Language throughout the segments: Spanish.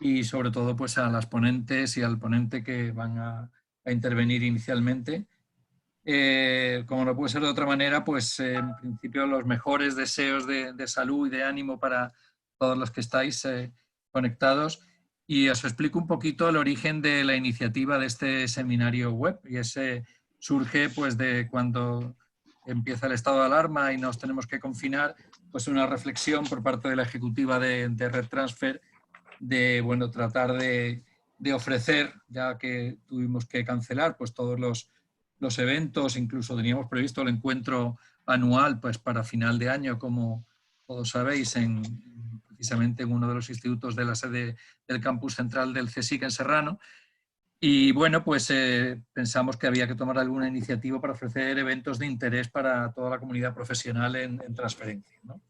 y sobre todo pues a las ponentes y al ponente que van a intervenir inicialmente. Como no puede ser de otra manera, pues en principio los mejores deseos de salud y de ánimo para todos los que estáis conectados. Y os explico un poquito el origen de la iniciativa de este seminario web. Y ese surge pues de cuando empieza el estado de alarma y nos tenemos que confinar, pues una reflexión por parte de la ejecutiva de Red Transfer de bueno, tratar de ofrecer, ya que tuvimos que cancelar pues todos los eventos, incluso teníamos previsto el encuentro anual pues para final de año, como todos sabéis, precisamente en uno de los institutos de la sede del campus central del CSIC en Serrano. Y bueno, pues pensamos que había que tomar alguna iniciativa para ofrecer eventos de interés para toda la comunidad profesional en transferencia, ¿no?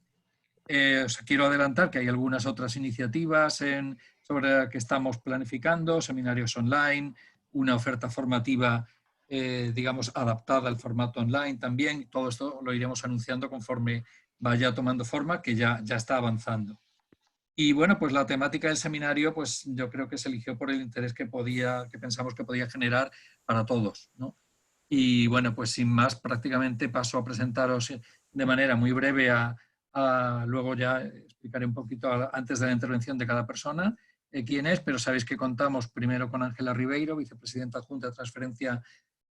Os quiero adelantar que hay algunas otras iniciativas sobre las que estamos planificando, seminarios online, una oferta formativa, digamos, adaptada al formato online también. Todo esto lo iremos anunciando conforme vaya tomando forma, que ya está avanzando. Y bueno, pues la temática del seminario, pues yo creo que se eligió por el interés que pensamos que podía generar para todos, ¿no? Y bueno, pues sin más, prácticamente paso a presentaros de manera muy breve luego ya explicaré un poquito antes de la intervención de cada persona quién es, pero sabéis que contamos primero con Ángela Ribeiro, vicepresidenta adjunta de transferencia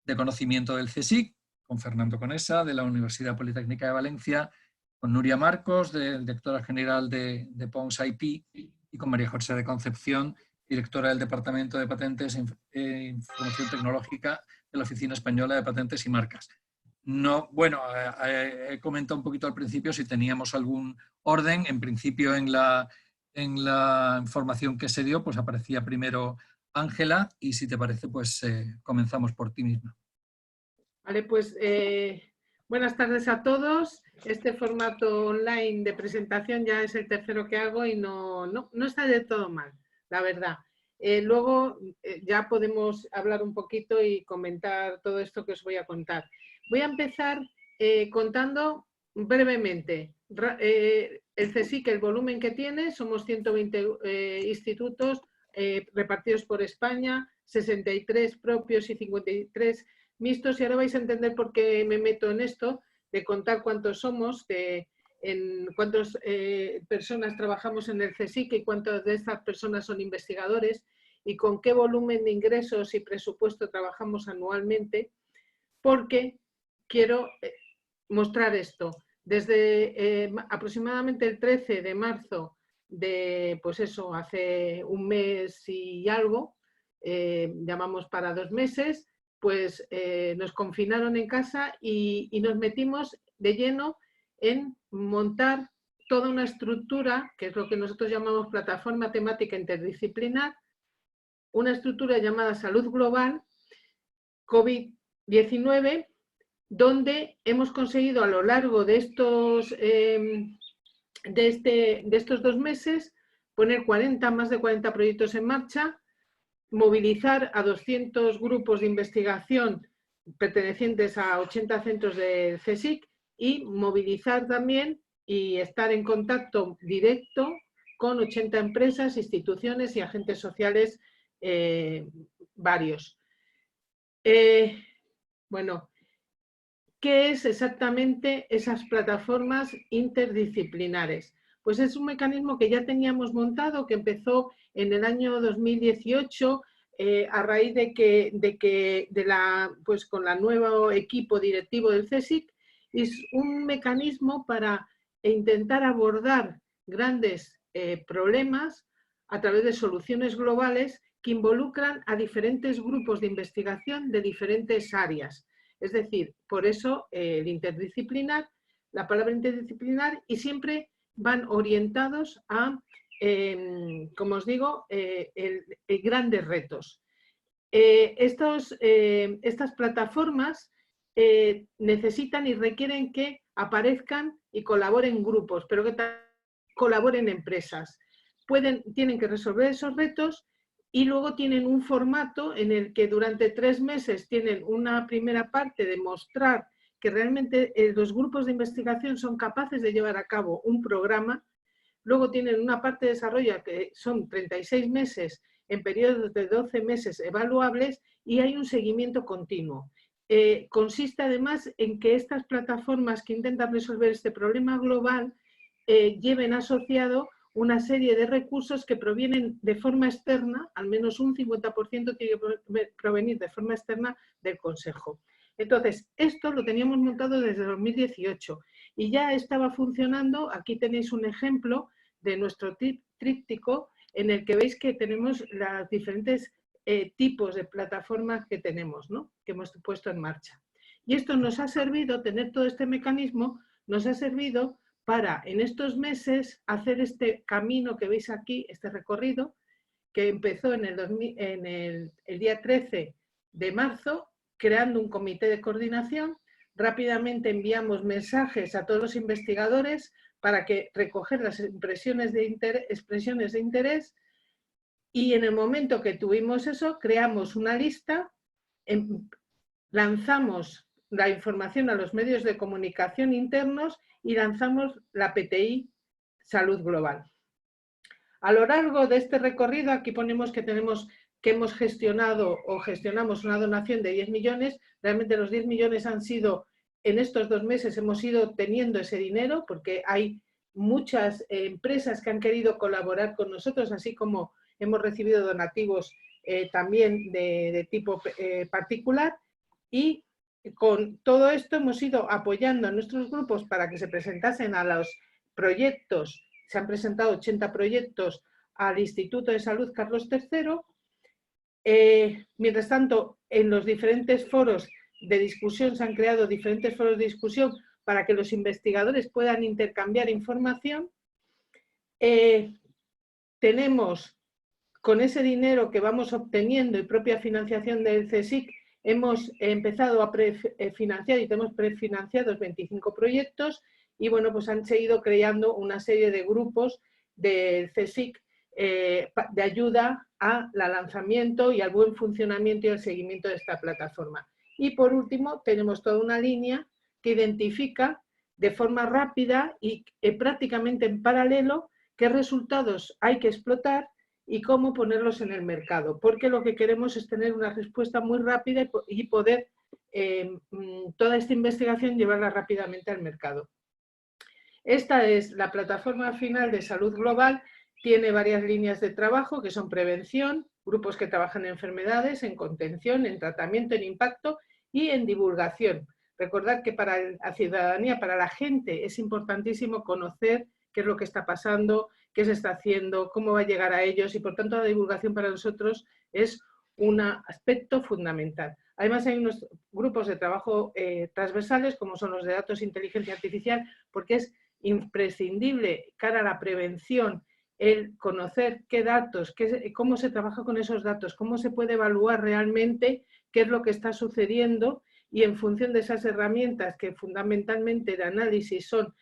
de conocimiento del CSIC, con Fernando Conesa, de la Universidad Politécnica de Valencia, con Nuria Marcos, directora general de Pons IP, y con María José de Concepción, directora del Departamento de Patentes e Información Tecnológica de la Oficina Española de Patentes y Marcas. No, bueno, he comentado un poquito al principio si teníamos algún orden. En principio en la información que se dio, pues aparecía primero Ángela y si te parece, pues comenzamos por ti misma. Vale, pues buenas tardes a todos. Este formato online de presentación ya es el tercero que hago y no está del todo mal, la verdad. Luego ya podemos hablar un poquito y comentar todo esto que os voy a contar. Voy a empezar contando brevemente. El CSIC, el volumen que tiene, somos 120 institutos repartidos por España, 63 propios y 53 mixtos, y ahora vais a entender por qué me meto en esto, de contar cuántos somos, en cuántas personas trabajamos en el CSIC y cuántas de estas personas son investigadores y con qué volumen de ingresos y presupuesto trabajamos anualmente, porque quiero mostrar esto. Desde aproximadamente el 13 de marzo de, pues eso, hace un mes y algo, llamamos para 2 meses, pues nos confinaron en casa y nos metimos de lleno en montar toda una estructura, que es lo que nosotros llamamos plataforma temática interdisciplinar, una estructura llamada Salud Global, COVID-19, donde hemos conseguido a lo largo de estos 2 meses poner más de 40 proyectos en marcha, movilizar a 200 grupos de investigación pertenecientes a 80 centros del CSIC y movilizar también y estar en contacto directo con 80 empresas, instituciones y agentes sociales varios. Bueno, ¿qué es exactamente esas plataformas interdisciplinares? Pues es un mecanismo que ya teníamos montado, que empezó en el año 2018 a raíz pues con el nuevo equipo directivo del CSIC. Es un mecanismo para intentar abordar grandes problemas a través de soluciones globales que involucran a diferentes grupos de investigación de diferentes áreas. Es decir, por eso el interdisciplinar, la palabra interdisciplinar, y siempre van orientados a, como os digo, grandes retos. Estas plataformas necesitan y requieren que aparezcan y colaboren grupos, pero que también colaboren empresas. Tienen que resolver esos retos y luego tienen un formato en el que durante 3 meses tienen una primera parte de mostrar que realmente los grupos de investigación son capaces de llevar a cabo un programa luego tienen una parte de desarrollo que son 36 meses en periodos de 12 meses evaluables y hay un seguimiento continuo. Consiste además en que estas plataformas que intentan resolver este problema global lleven asociado una serie de recursos que provienen de forma externa, al menos un 50% tiene que provenir de forma externa del Consejo. Entonces, esto lo teníamos montado desde 2018 y ya estaba funcionando. Aquí tenéis un ejemplo de nuestro tríptico en el que veis que tenemos los diferentes tipos de plataformas que tenemos, ¿no? Que hemos puesto en marcha. Y esto nos ha servido, tener todo este mecanismo, nos ha servido para en estos meses hacer este camino que veis aquí, este recorrido, que empezó en el día 13 de marzo, creando un comité de coordinación. Rápidamente enviamos mensajes a todos los investigadores para que recoger las expresiones de interés y en el momento que tuvimos eso, creamos una lista, lanzamos la información a los medios de comunicación internos y lanzamos la PTI Salud Global. A lo largo de este recorrido, aquí ponemos que hemos gestionado o gestionamos una donación de 10 millones. Realmente los 10 millones han sido, en estos 2 meses hemos ido teniendo ese dinero porque hay muchas empresas que han querido colaborar con nosotros, así como hemos recibido donativos también de tipo particular, y con todo esto hemos ido apoyando a nuestros grupos para que se presentasen a los proyectos. Se han presentado 80 proyectos al Instituto de Salud Carlos III. Mientras tanto, en los diferentes foros de discusión se han creado diferentes foros de discusión para que los investigadores puedan intercambiar información. Tenemos, con ese dinero que vamos obteniendo y propia financiación del CSIC, hemos empezado a prefinanciar y tenemos prefinanciados 25 proyectos y bueno, pues han seguido creando una serie de grupos del CSIC de ayuda al lanzamiento y al buen funcionamiento y al seguimiento de esta plataforma. Y por último, tenemos toda una línea que identifica de forma rápida y prácticamente en paralelo qué resultados hay que explotar y cómo ponerlos en el mercado, porque lo que queremos es tener una respuesta muy rápida y poder toda esta investigación llevarla rápidamente al mercado. Esta es la plataforma final de salud global, tiene varias líneas de trabajo que son prevención, grupos que trabajan en enfermedades, en contención, en tratamiento, en impacto y en divulgación. Recordad que para la ciudadanía, para la gente, es importantísimo conocer qué es lo que está pasando, qué se está haciendo, cómo va a llegar a ellos y por tanto la divulgación para nosotros es un aspecto fundamental. Además hay unos grupos de trabajo transversales como son los de datos e inteligencia artificial porque es imprescindible cara a la prevención el conocer qué datos, cómo se trabaja con esos datos, cómo se puede evaluar realmente qué es lo que está sucediendo y en función de esas herramientas que fundamentalmente de análisis son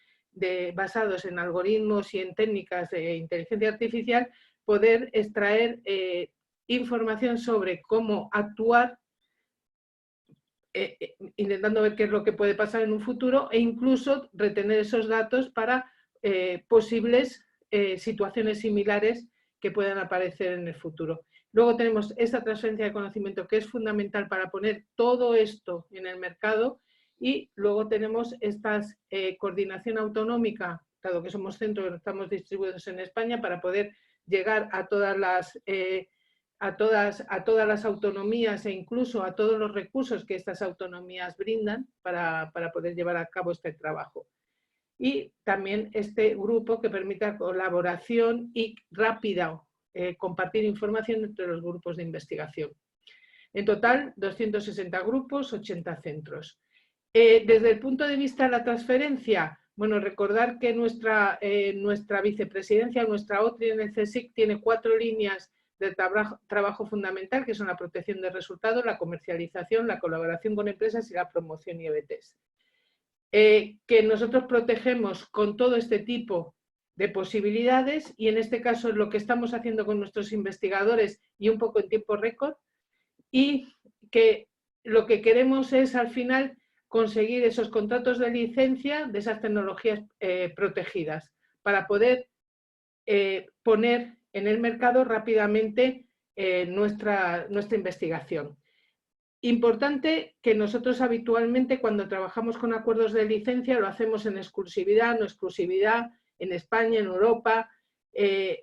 basados en algoritmos y en técnicas de inteligencia artificial, poder extraer información sobre cómo actuar, intentando ver qué es lo que puede pasar en un futuro e incluso retener esos datos para posibles situaciones similares que puedan aparecer en el futuro. Luego tenemos esta transferencia de conocimiento que es fundamental para poner todo esto en el mercado y luego tenemos esta coordinación autonómica, dado que somos centro, estamos distribuidos en España, para poder llegar a todas las autonomías e incluso a todos los recursos que estas autonomías brindan para poder llevar a cabo este trabajo. Y también este grupo que permita colaboración y rápida compartir información entre los grupos de investigación. En total, 260 grupos, 80 centros. Desde el punto de vista de la transferencia, bueno, recordar que nuestra vicepresidencia, nuestra OTRI en el CSIC tiene 4 líneas de trabajo fundamental, que son la protección de resultados, la comercialización, la colaboración con empresas y la promoción y EBTs. Que nosotros protegemos con todo este tipo de posibilidades y en este caso es lo que estamos haciendo con nuestros investigadores y un poco en tiempo récord y que lo que queremos es al final conseguir esos contratos de licencia de esas tecnologías protegidas para poder poner en el mercado rápidamente nuestra investigación. Importante que nosotros habitualmente cuando trabajamos con acuerdos de licencia lo hacemos en exclusividad, no exclusividad, en España, en Europa.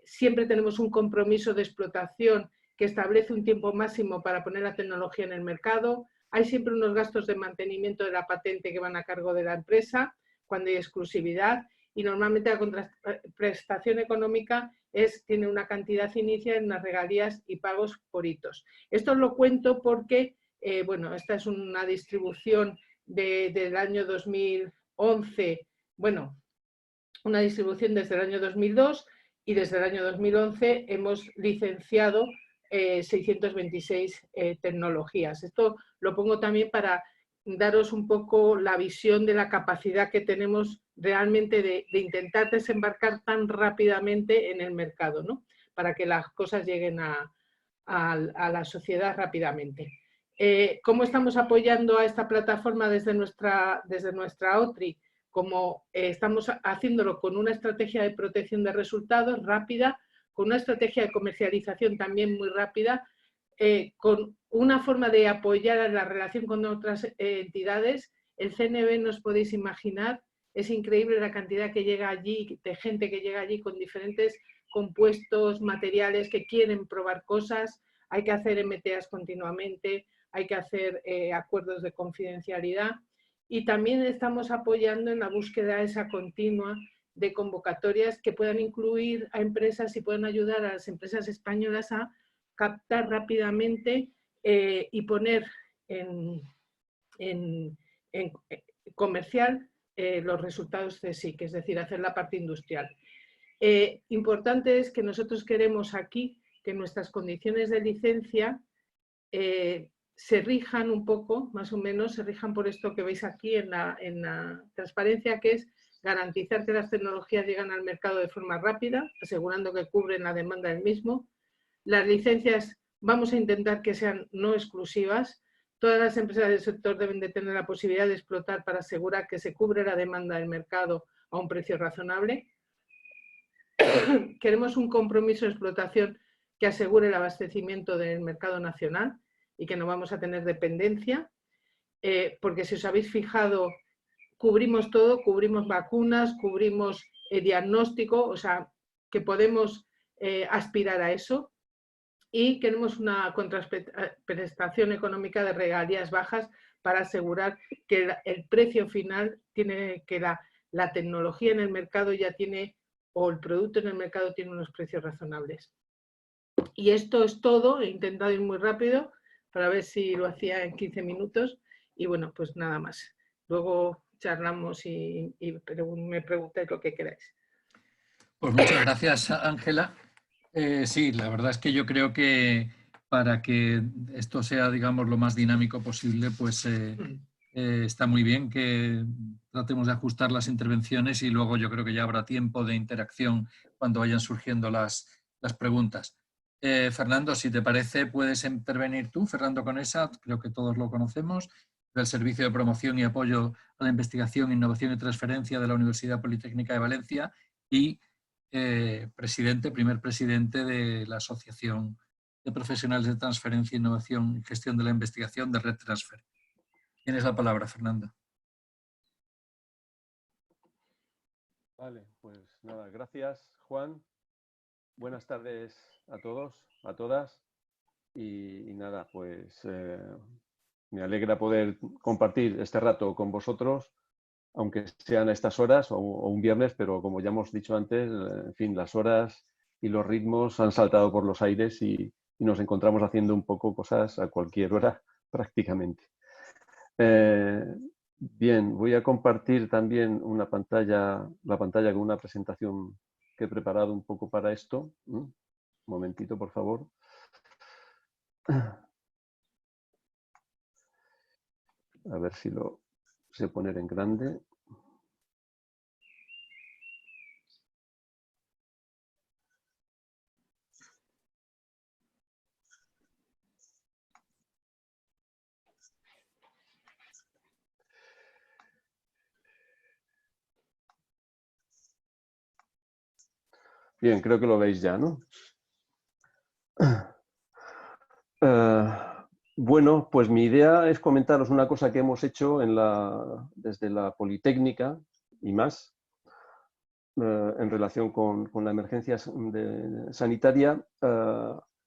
Siempre tenemos un compromiso de explotación que establece un tiempo máximo para poner la tecnología en el mercado. Hay siempre unos gastos de mantenimiento de la patente que van a cargo de la empresa cuando hay exclusividad y normalmente la contraprestación económica tiene una cantidad inicial en unas regalías y pagos por hitos. Esto os lo cuento porque bueno, esta es una distribución del año 2011, bueno, una distribución desde el año 2002 y desde el año 2011 hemos licenciado 626 tecnologías. Esto lo pongo también para daros un poco la visión de la capacidad que tenemos realmente de intentar desembarcar tan rápidamente en el mercado, ¿no? Para que las cosas lleguen a la sociedad rápidamente. ¿Cómo estamos apoyando a esta plataforma desde nuestra OTRI? Como estamos haciéndolo con una estrategia de protección de resultados rápida, con una estrategia de comercialización también muy rápida, con una forma de apoyar a la relación con otras entidades. El CNV, no os podéis imaginar, es increíble la cantidad que llega allí, de gente que llega allí con diferentes compuestos, materiales que quieren probar cosas. Hay que hacer MTAs continuamente, hay que hacer acuerdos de confidencialidad y también estamos apoyando en la búsqueda esa continua de convocatorias que puedan incluir a empresas y puedan ayudar a las empresas españolas a captar rápidamente y poner en comercial los resultados CSIC, es decir, hacer la parte industrial. Importante es que nosotros queremos aquí que nuestras condiciones de licencia se rijan un poco, más o menos, se rijan por esto que veis aquí en la transparencia, que es garantizar que las tecnologías llegan al mercado de forma rápida, asegurando que cubren la demanda del mismo. Las licencias vamos a intentar que sean no exclusivas. Todas las empresas del sector deben de tener la posibilidad de explotar para asegurar que se cubre la demanda del mercado a un precio razonable. Queremos un compromiso de explotación que asegure el abastecimiento del mercado nacional y que no vamos a tener dependencia, porque si os habéis fijado, cubrimos todo, cubrimos vacunas, cubrimos diagnóstico, o sea, que podemos aspirar a eso. Y queremos una contraprestación económica de regalías bajas para asegurar que el precio final tiene, que la tecnología en el mercado ya tiene, o el producto en el mercado tiene unos precios razonables. Y esto es todo, he intentado ir muy rápido para ver si lo hacía en 15 minutos y bueno, pues nada más. Luego charlamos y me preguntáis lo que queráis. Pues muchas gracias, Ángela. Sí, la verdad es que yo creo que para que esto sea, digamos, lo más dinámico posible, pues está muy bien que tratemos de ajustar las intervenciones y luego yo creo que ya habrá tiempo de interacción cuando vayan surgiendo las preguntas. Fernando, si te parece, puedes intervenir tú. Fernando Conesa, creo que todos lo conocemos, del Servicio de Promoción y Apoyo a la Investigación, Innovación y Transferencia de la Universidad Politécnica de Valencia y primer presidente de la Asociación de Profesionales de Transferencia, Innovación y Gestión de la Investigación de Red Transfer. Tienes la palabra, Fernando. Vale, pues nada, gracias, Juan. Buenas tardes a todos, a todas. Y nada, pues me alegra poder compartir este rato con vosotros, aunque sean a estas horas o un viernes, pero como ya hemos dicho antes, en fin, las horas y los ritmos han saltado por los aires y nos encontramos haciendo un poco cosas a cualquier hora prácticamente. Bien, voy a compartir también la pantalla con una presentación que he preparado un poco para esto. Un momentito, por favor. A ver si lo sé poner en grande. Bien, creo que lo veis ya, ¿no? Bueno, pues mi idea es comentaros una cosa que hemos hecho desde la Politécnica y más en relación con la emergencia sanitaria.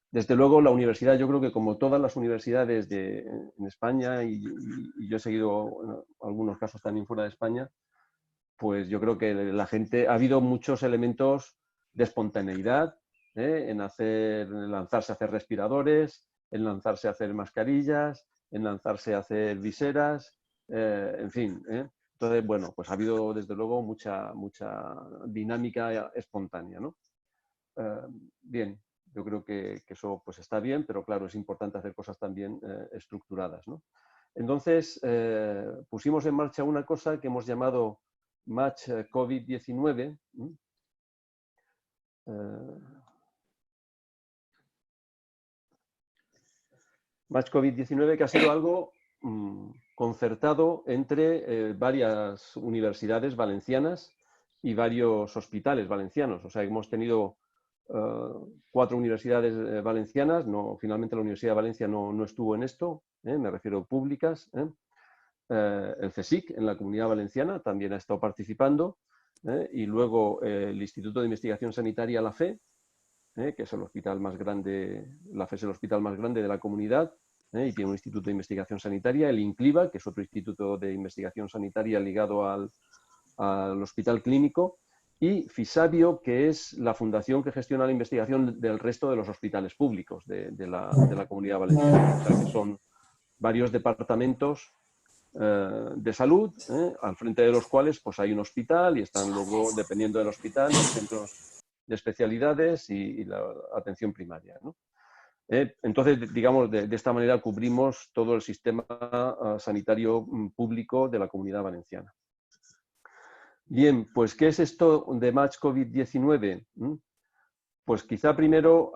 Desde luego, la universidad, yo creo que como todas las universidades en España, y yo he seguido algunos casos también fuera de España, pues yo creo que la gente, ha habido muchos elementos de espontaneidad, en lanzarse a hacer respiradores, en lanzarse a hacer mascarillas, en lanzarse a hacer viseras, en fin. Entonces, bueno, pues ha habido desde luego mucha dinámica espontánea, ¿no? Bien, yo creo que eso pues está bien, pero claro, es importante hacer cosas también estructuradas, ¿no? Entonces, pusimos en marcha una cosa que hemos llamado Match COVID-19. Match COVID-19, que ha sido algo concertado entre varias universidades valencianas y varios hospitales valencianos. O sea, hemos tenido 4 universidades valencianas. Finalmente la Universidad de Valencia no estuvo en esto, me refiero a públicas. El CSIC en la Comunidad Valenciana también ha estado participando, y luego el Instituto de Investigación Sanitaria, la FE, que es el hospital más grande, la FE es el hospital más grande de la comunidad, y tiene un instituto de investigación sanitaria, el INCLIVA, que es otro instituto de investigación sanitaria ligado al hospital clínico, y FISABIO, que es la fundación que gestiona la investigación del resto de los hospitales públicos de la Comunidad Valenciana. O sea, que son varios departamentos de salud, al frente de los cuales pues hay un hospital y están luego, dependiendo del hospital, los centros de especialidades y la atención primaria, ¿no? Entonces, digamos, de esta manera cubrimos todo el sistema sanitario público de la Comunidad Valenciana. Bien, pues ¿qué es esto de Match COVID-19? Pues quizá primero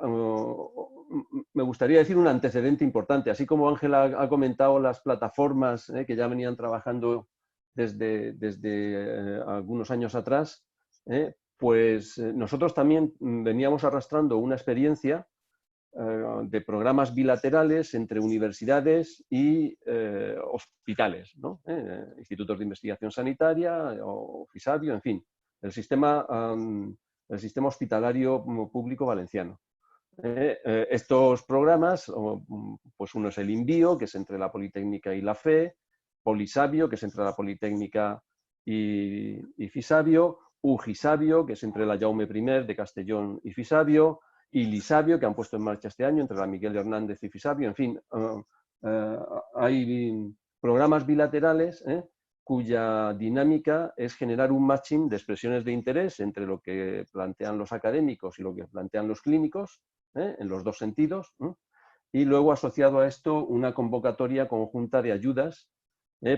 me gustaría decir un antecedente importante. Así como Ángela ha comentado las plataformas que ya venían trabajando desde algunos años atrás, pues nosotros también veníamos arrastrando una experiencia de programas bilaterales entre universidades y hospitales, ¿no? Institutos de investigación sanitaria o FISABIO, en fin, el sistema hospitalario público valenciano. Estos programas, pues uno es el INVIO, que es entre la Politécnica y la FE, Polisabio, que es entre la Politécnica y FISABIO, UGISABIO, que es entre la Jaume I de Castellón y FISABIO, y LISABIO, que han puesto en marcha este año entre la Miguel Hernández y FISABIO. En fin, hay programas bilaterales cuya dinámica es generar un matching de expresiones de interés entre lo que plantean los académicos y lo que plantean los clínicos, en los dos sentidos, y luego asociado a esto una convocatoria conjunta de ayudas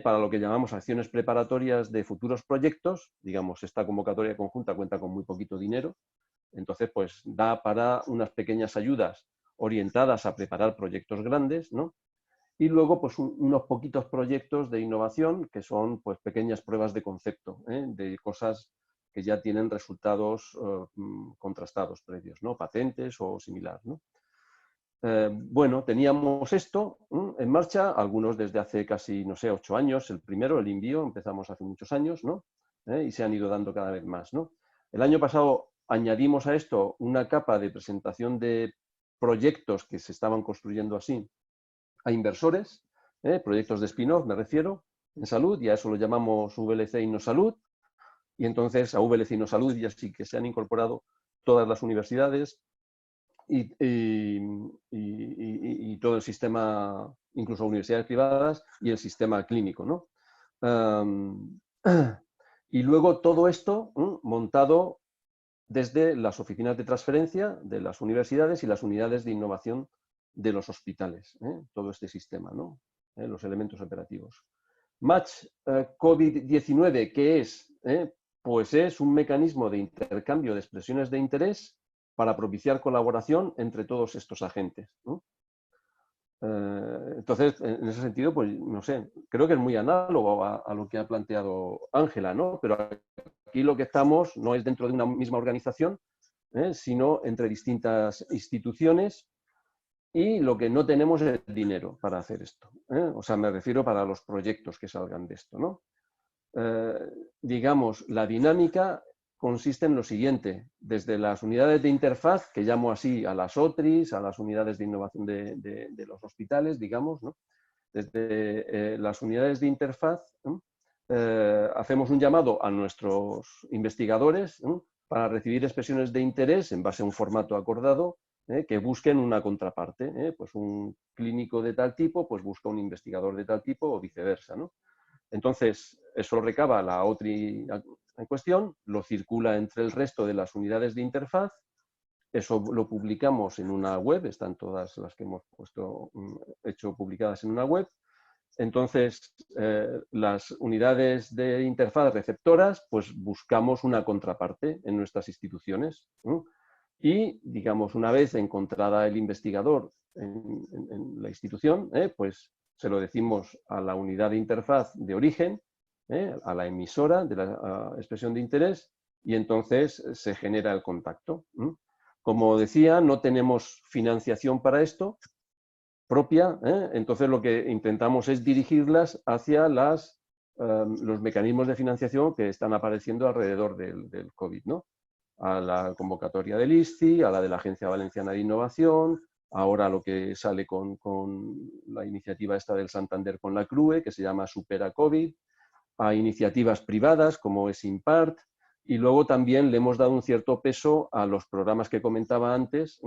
para lo que llamamos acciones preparatorias de futuros proyectos. Digamos, esta convocatoria conjunta cuenta con muy poquito dinero, entonces pues da para unas pequeñas ayudas orientadas a preparar proyectos grandes, ¿no? Y luego pues unos poquitos proyectos de innovación que son pues pequeñas pruebas de concepto, de cosas que ya tienen resultados contrastados previos, ¿no? Patentes o similar, ¿no? Bueno, teníamos esto en marcha, algunos desde hace casi, no sé, 8 años. El primero, el INVIO, empezamos hace muchos años, ¿no? Y se han ido dando cada vez más, ¿no? El año pasado añadimos a esto una capa de presentación de proyectos que se estaban construyendo así a inversores, proyectos de spin-off, me refiero, en salud, y a eso lo llamamos VLC InnoSalud. Y entonces a VLC InnoSalud ya sí que se han incorporado todas las universidades y todo el sistema, incluso universidades privadas y el sistema clínico, ¿no? Y luego todo esto montado desde las oficinas de transferencia de las universidades y las unidades de innovación de los hospitales, todo este sistema, ¿no? Los elementos operativos. Match COVID-19, ¿qué es? Pues es un mecanismo de intercambio de expresiones de interés para propiciar colaboración entre todos estos agentes, ¿no? Entonces, en ese sentido, pues no sé, creo que es muy análogo a lo que ha planteado Ángela, ¿no? Pero aquí lo que estamos no es dentro de una misma organización, sino entre distintas instituciones, y lo que no tenemos es dinero para hacer esto. O sea, me refiero para los proyectos que salgan de esto, ¿no? Digamos, la dinámica consiste en lo siguiente: desde las unidades de interfaz, que llamo así a las OTRIs, a las unidades de innovación de los hospitales, digamos, ¿no? Desde las unidades de interfaz, ¿no? Hacemos un llamado a nuestros investigadores, ¿no?, para recibir expresiones de interés en base a un formato acordado, que busquen una contraparte. Pues un clínico de tal tipo pues busca un investigador de tal tipo o viceversa, ¿no? Entonces, eso lo recaba la OTRI en cuestión, lo circula entre el resto de las unidades de interfaz, eso lo publicamos en una web, están todas las que hemos hecho publicadas en una web. Entonces, las unidades de interfaz receptoras, pues buscamos una contraparte en nuestras instituciones, ¿no? Y, digamos, una vez encontrada el investigador en la institución, pues se lo decimos a la unidad de interfaz de origen, a la emisora de la expresión de interés, y entonces se genera el contacto. Como decía, no tenemos financiación para esto propia, entonces lo que intentamos es dirigirlas hacia los mecanismos de financiación que están apareciendo alrededor del COVID, ¿no? A la convocatoria del ISCI, a la de la Agencia Valenciana de Innovación, ahora lo que sale con la iniciativa esta del Santander con la CRUE, que se llama Supera COVID, a iniciativas privadas como es Impart, y luego también le hemos dado un cierto peso a los programas que comentaba antes,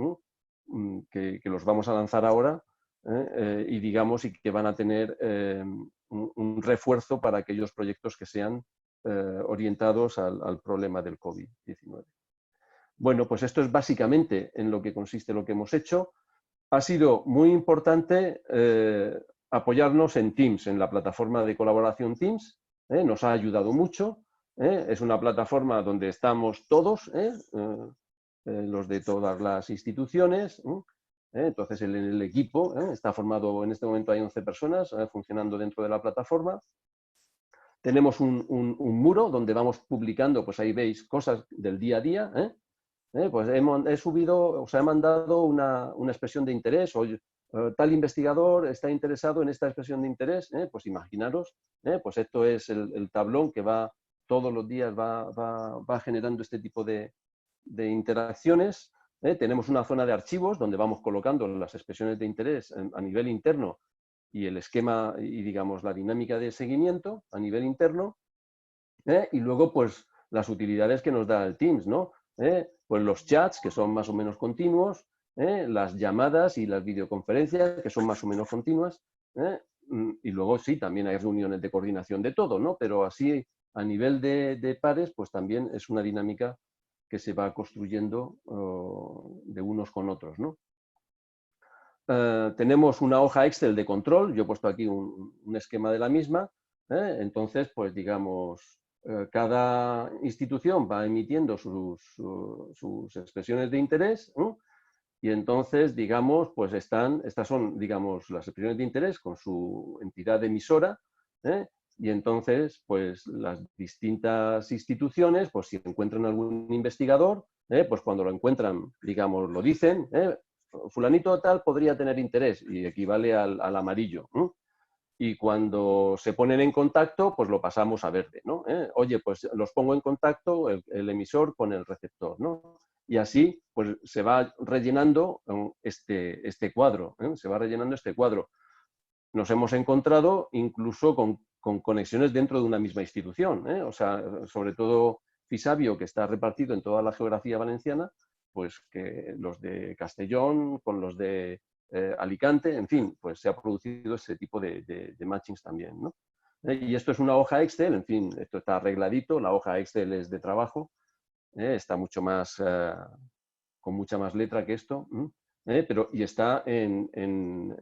que los vamos a lanzar ahora, y digamos, y que van a tener un refuerzo para aquellos proyectos que sean orientados al problema del COVID-19. Bueno, pues esto es básicamente en lo que consiste lo que hemos hecho. Ha sido muy importante apoyarnos en Teams, en la plataforma de colaboración Teams. Nos ha ayudado mucho. Es una plataforma donde estamos todos, los de todas las instituciones. Entonces el equipo está formado, en este momento hay 11 personas funcionando dentro de la plataforma. Tenemos un muro donde vamos publicando, pues ahí veis cosas del día a día. Pues he subido, o sea, he mandado una expresión de interés, o tal investigador está interesado en esta expresión de interés, pues imaginaros, pues esto es el tablón que va todos los días, va generando este tipo de interacciones. Tenemos una zona de archivos donde vamos colocando las expresiones de interés a nivel interno y el esquema y, digamos, la dinámica de seguimiento a nivel interno, y luego, pues, las utilidades que nos da el Teams, ¿no? Pues los chats, que son más o menos continuos, las llamadas y las videoconferencias, que son más o menos continuas, y luego sí, también hay reuniones de coordinación de todo, ¿no? Pero así, a nivel de pares, pues también es una dinámica que se va construyendo de unos con otros, ¿no? Tenemos una hoja Excel de control, yo he puesto aquí un esquema de la misma, entonces, pues digamos, cada institución va emitiendo sus expresiones de interés, y entonces, digamos, pues estas son, digamos, las expresiones de interés con su entidad emisora, y entonces, pues las distintas instituciones, pues si encuentran algún investigador, pues cuando lo encuentran, digamos, lo dicen, fulanito tal podría tener interés, y equivale al amarillo. Y cuando se ponen en contacto, pues lo pasamos a verde, ¿no? Oye, pues los pongo en contacto el emisor con el receptor, ¿no? Y así, pues se va rellenando este cuadro, se va rellenando este cuadro. Nos hemos encontrado incluso con conexiones dentro de una misma institución, o sea, sobre todo Fisabio, que está repartido en toda la geografía valenciana, pues que los de Castellón con los de Alicante, en fin, pues se ha producido ese tipo de matchings también, ¿no? Y esto es una hoja Excel, en fin, esto está arregladito, la hoja Excel es de trabajo, está mucho más, con mucha más letra que esto, pero y está en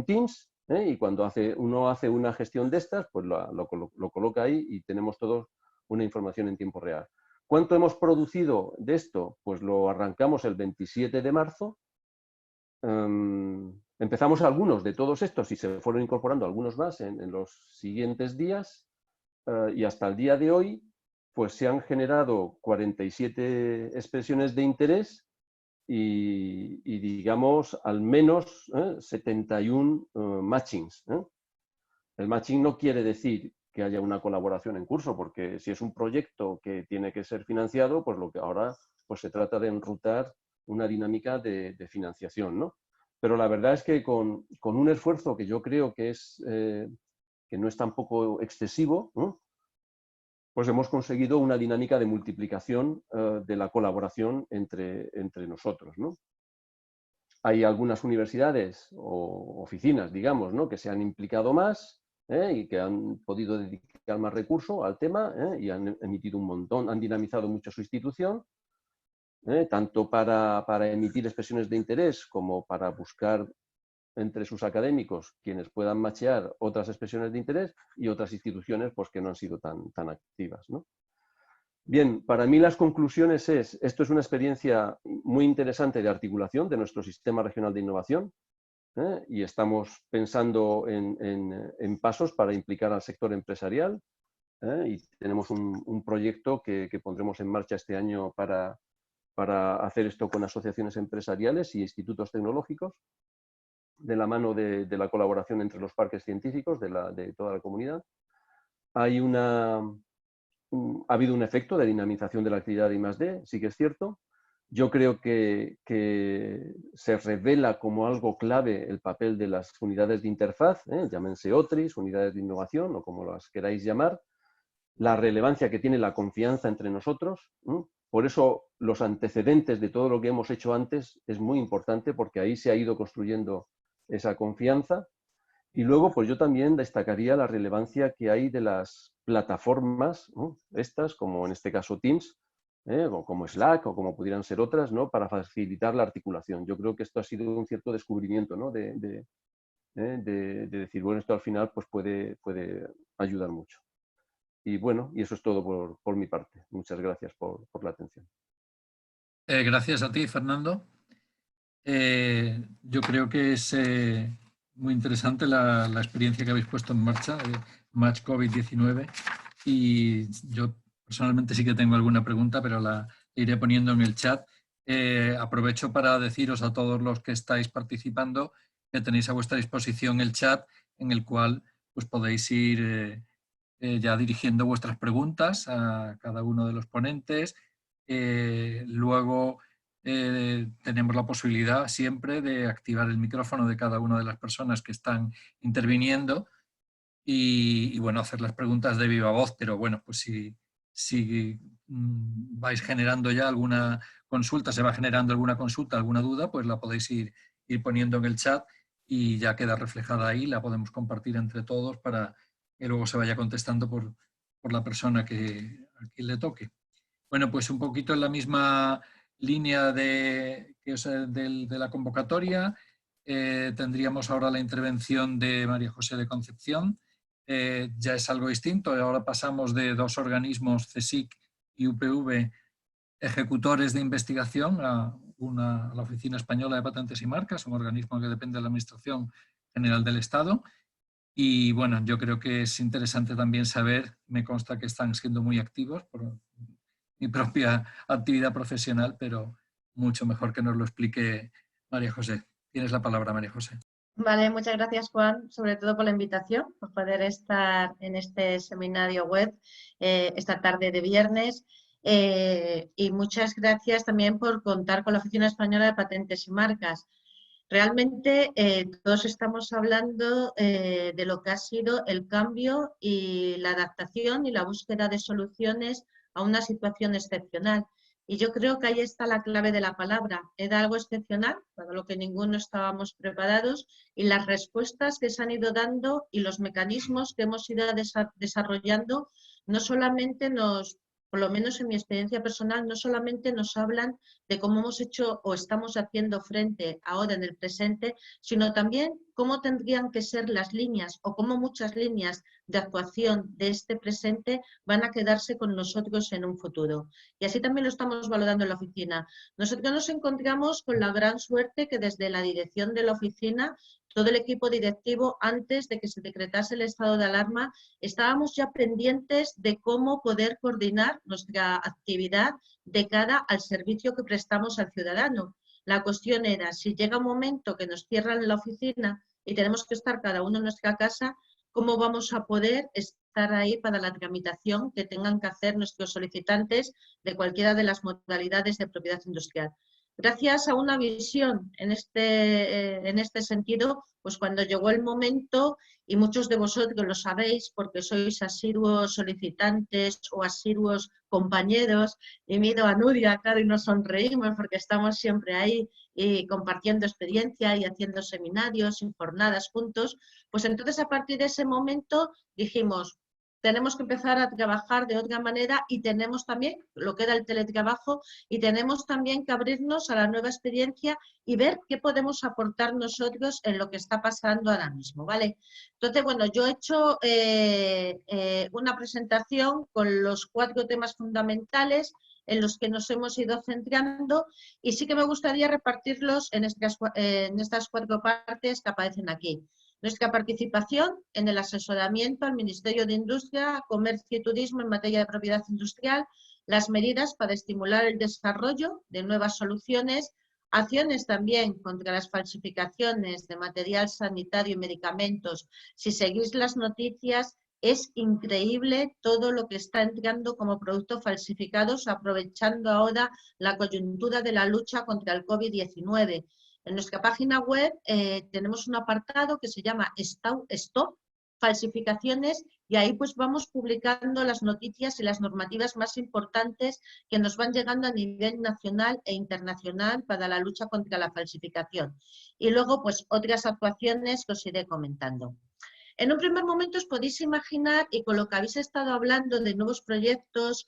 Teams, y cuando uno hace una gestión de estas, pues lo coloca ahí y tenemos todos una información en tiempo real. ¿Cuánto hemos producido de esto? Pues lo arrancamos el 27 de marzo. Empezamos algunos de todos estos y se fueron incorporando algunos más en los siguientes días, y hasta el día de hoy pues se han generado 47 expresiones de interés y digamos, al menos 71 matchings. El matching no quiere decir que haya una colaboración en curso, porque si es un proyecto que tiene que ser financiado, pues lo que ahora pues se trata de enrutar una dinámica de financiación, ¿no? Pero la verdad es que con un esfuerzo que yo creo que no es tampoco excesivo, ¿no?, pues hemos conseguido una dinámica de multiplicación de la colaboración entre nosotros, ¿no? Hay algunas universidades o oficinas, digamos, ¿no?, que se han implicado más y que han podido dedicar más recursos al tema y han emitido un montón, han dinamizado mucho su institución, tanto para emitir expresiones de interés como para buscar entre sus académicos quienes puedan machear otras expresiones de interés y otras instituciones pues, que no han sido tan activas, ¿no? Bien, para mí las conclusiones esto es una experiencia muy interesante de articulación de nuestro sistema regional de innovación y estamos pensando en pasos para implicar al sector empresarial y tenemos un proyecto que pondremos en marcha este año para hacer esto con asociaciones empresariales y institutos tecnológicos, de la mano de la colaboración entre los parques científicos de toda la comunidad. Ha habido un efecto de dinamización de la actividad de I+D, sí que es cierto. Yo creo que se revela como algo clave el papel de las unidades de interfaz, llámense OTRIs, unidades de innovación o como las queráis llamar, la relevancia que tiene la confianza entre nosotros. Por eso los antecedentes de todo lo que hemos hecho antes es muy importante, porque ahí se ha ido construyendo esa confianza. Y luego, pues yo también destacaría la relevancia que hay de las plataformas, ¿no?, estas, como en este caso Teams, o como Slack, o como pudieran ser otras, ¿no?, para facilitar la articulación. Yo creo que esto ha sido un cierto descubrimiento, ¿no?, de decir, bueno, esto al final pues puede ayudar mucho. Y bueno, y eso es todo por mi parte. Muchas gracias por la atención. Gracias a ti, Fernando. Yo creo que es muy interesante la experiencia que habéis puesto en marcha, Match COVID-19, y yo personalmente sí que tengo alguna pregunta, pero la iré poniendo en el chat. Aprovecho para deciros a todos los que estáis participando que tenéis a vuestra disposición el chat en el cual pues, podéis ir ya dirigiendo vuestras preguntas a cada uno de los ponentes. Luego tenemos la posibilidad siempre de activar el micrófono de cada una de las personas que están interviniendo y bueno, hacer las preguntas de viva voz, pero bueno, pues si vais generando ya alguna consulta, se va generando alguna consulta, alguna duda, pues la podéis ir poniendo en el chat y ya queda reflejada ahí, la podemos compartir entre todos para que luego se vaya contestando por la persona a quien le toque. Bueno, pues un poquito en la misma línea de la convocatoria, tendríamos ahora la intervención de María José de Concepción. Ya es algo distinto, ahora pasamos de dos organismos, CSIC y UPV, ejecutores de investigación, a la Oficina Española de Patentes y Marcas, un organismo que depende de la Administración General del Estado. Y bueno, yo creo que es interesante también saber, me consta que están siendo muy activos por mi propia actividad profesional, pero mucho mejor que nos lo explique María José. Tienes la palabra, María José. Vale, muchas gracias, Juan, sobre todo por la invitación, por poder estar en este seminario web esta tarde de viernes. Y muchas gracias también por contar con la Oficina Española de Patentes y Marcas. Realmente todos estamos hablando de lo que ha sido el cambio y la adaptación y la búsqueda de soluciones a una situación excepcional. Y yo creo que ahí está la clave de la palabra. Era algo excepcional, para lo que ninguno estábamos preparados, y las respuestas que se han ido dando y los mecanismos que hemos ido desarrollando no solamente por lo menos en mi experiencia personal, no solamente nos hablan de cómo hemos hecho o estamos haciendo frente ahora en el presente, sino también cómo tendrían que ser las líneas o cómo muchas líneas de actuación de este presente van a quedarse con nosotros en un futuro. Y así también lo estamos valorando en la oficina. Nosotros nos encontramos con la gran suerte que desde la dirección de la oficina, todo el equipo directivo, antes de que se decretase el estado de alarma, estábamos ya pendientes de cómo poder coordinar nuestra actividad de cara al servicio que prestamos al ciudadano. La cuestión era, si llega un momento que nos cierran la oficina y tenemos que estar cada uno en nuestra casa, ¿cómo vamos a poder estar ahí para la tramitación que tengan que hacer nuestros solicitantes de cualquiera de las modalidades de propiedad industrial? Gracias a una visión en este sentido, pues cuando llegó el momento, y muchos de vosotros lo sabéis porque sois asiduos solicitantes o asiduos compañeros, y miro a Nuria, claro, y nos sonreímos porque estamos siempre ahí y compartiendo experiencia y haciendo seminarios y jornadas juntos, pues entonces a partir de ese momento dijimos, tenemos que empezar a trabajar de otra manera y tenemos también lo que era el teletrabajo y tenemos también que abrirnos a la nueva experiencia y ver qué podemos aportar nosotros en lo que está pasando ahora mismo, ¿vale? Entonces, bueno, yo he hecho una presentación con los 4 temas fundamentales en los que nos hemos ido centrando y sí que me gustaría repartirlos en estas 4 partes que aparecen aquí. Nuestra participación en el asesoramiento al Ministerio de Industria, Comercio y Turismo en materia de propiedad industrial, las medidas para estimular el desarrollo de nuevas soluciones, acciones también contra las falsificaciones de material sanitario y medicamentos. Si seguís las noticias, es increíble todo lo que está entrando como productos falsificados, aprovechando ahora la coyuntura de la lucha contra el COVID-19. En nuestra página web tenemos un apartado que se llama Stop Falsificaciones y ahí pues vamos publicando las noticias y las normativas más importantes que nos van llegando a nivel nacional e internacional para la lucha contra la falsificación. Y luego pues otras actuaciones que os iré comentando. En un primer momento os podéis imaginar, y con lo que habéis estado hablando de nuevos proyectos,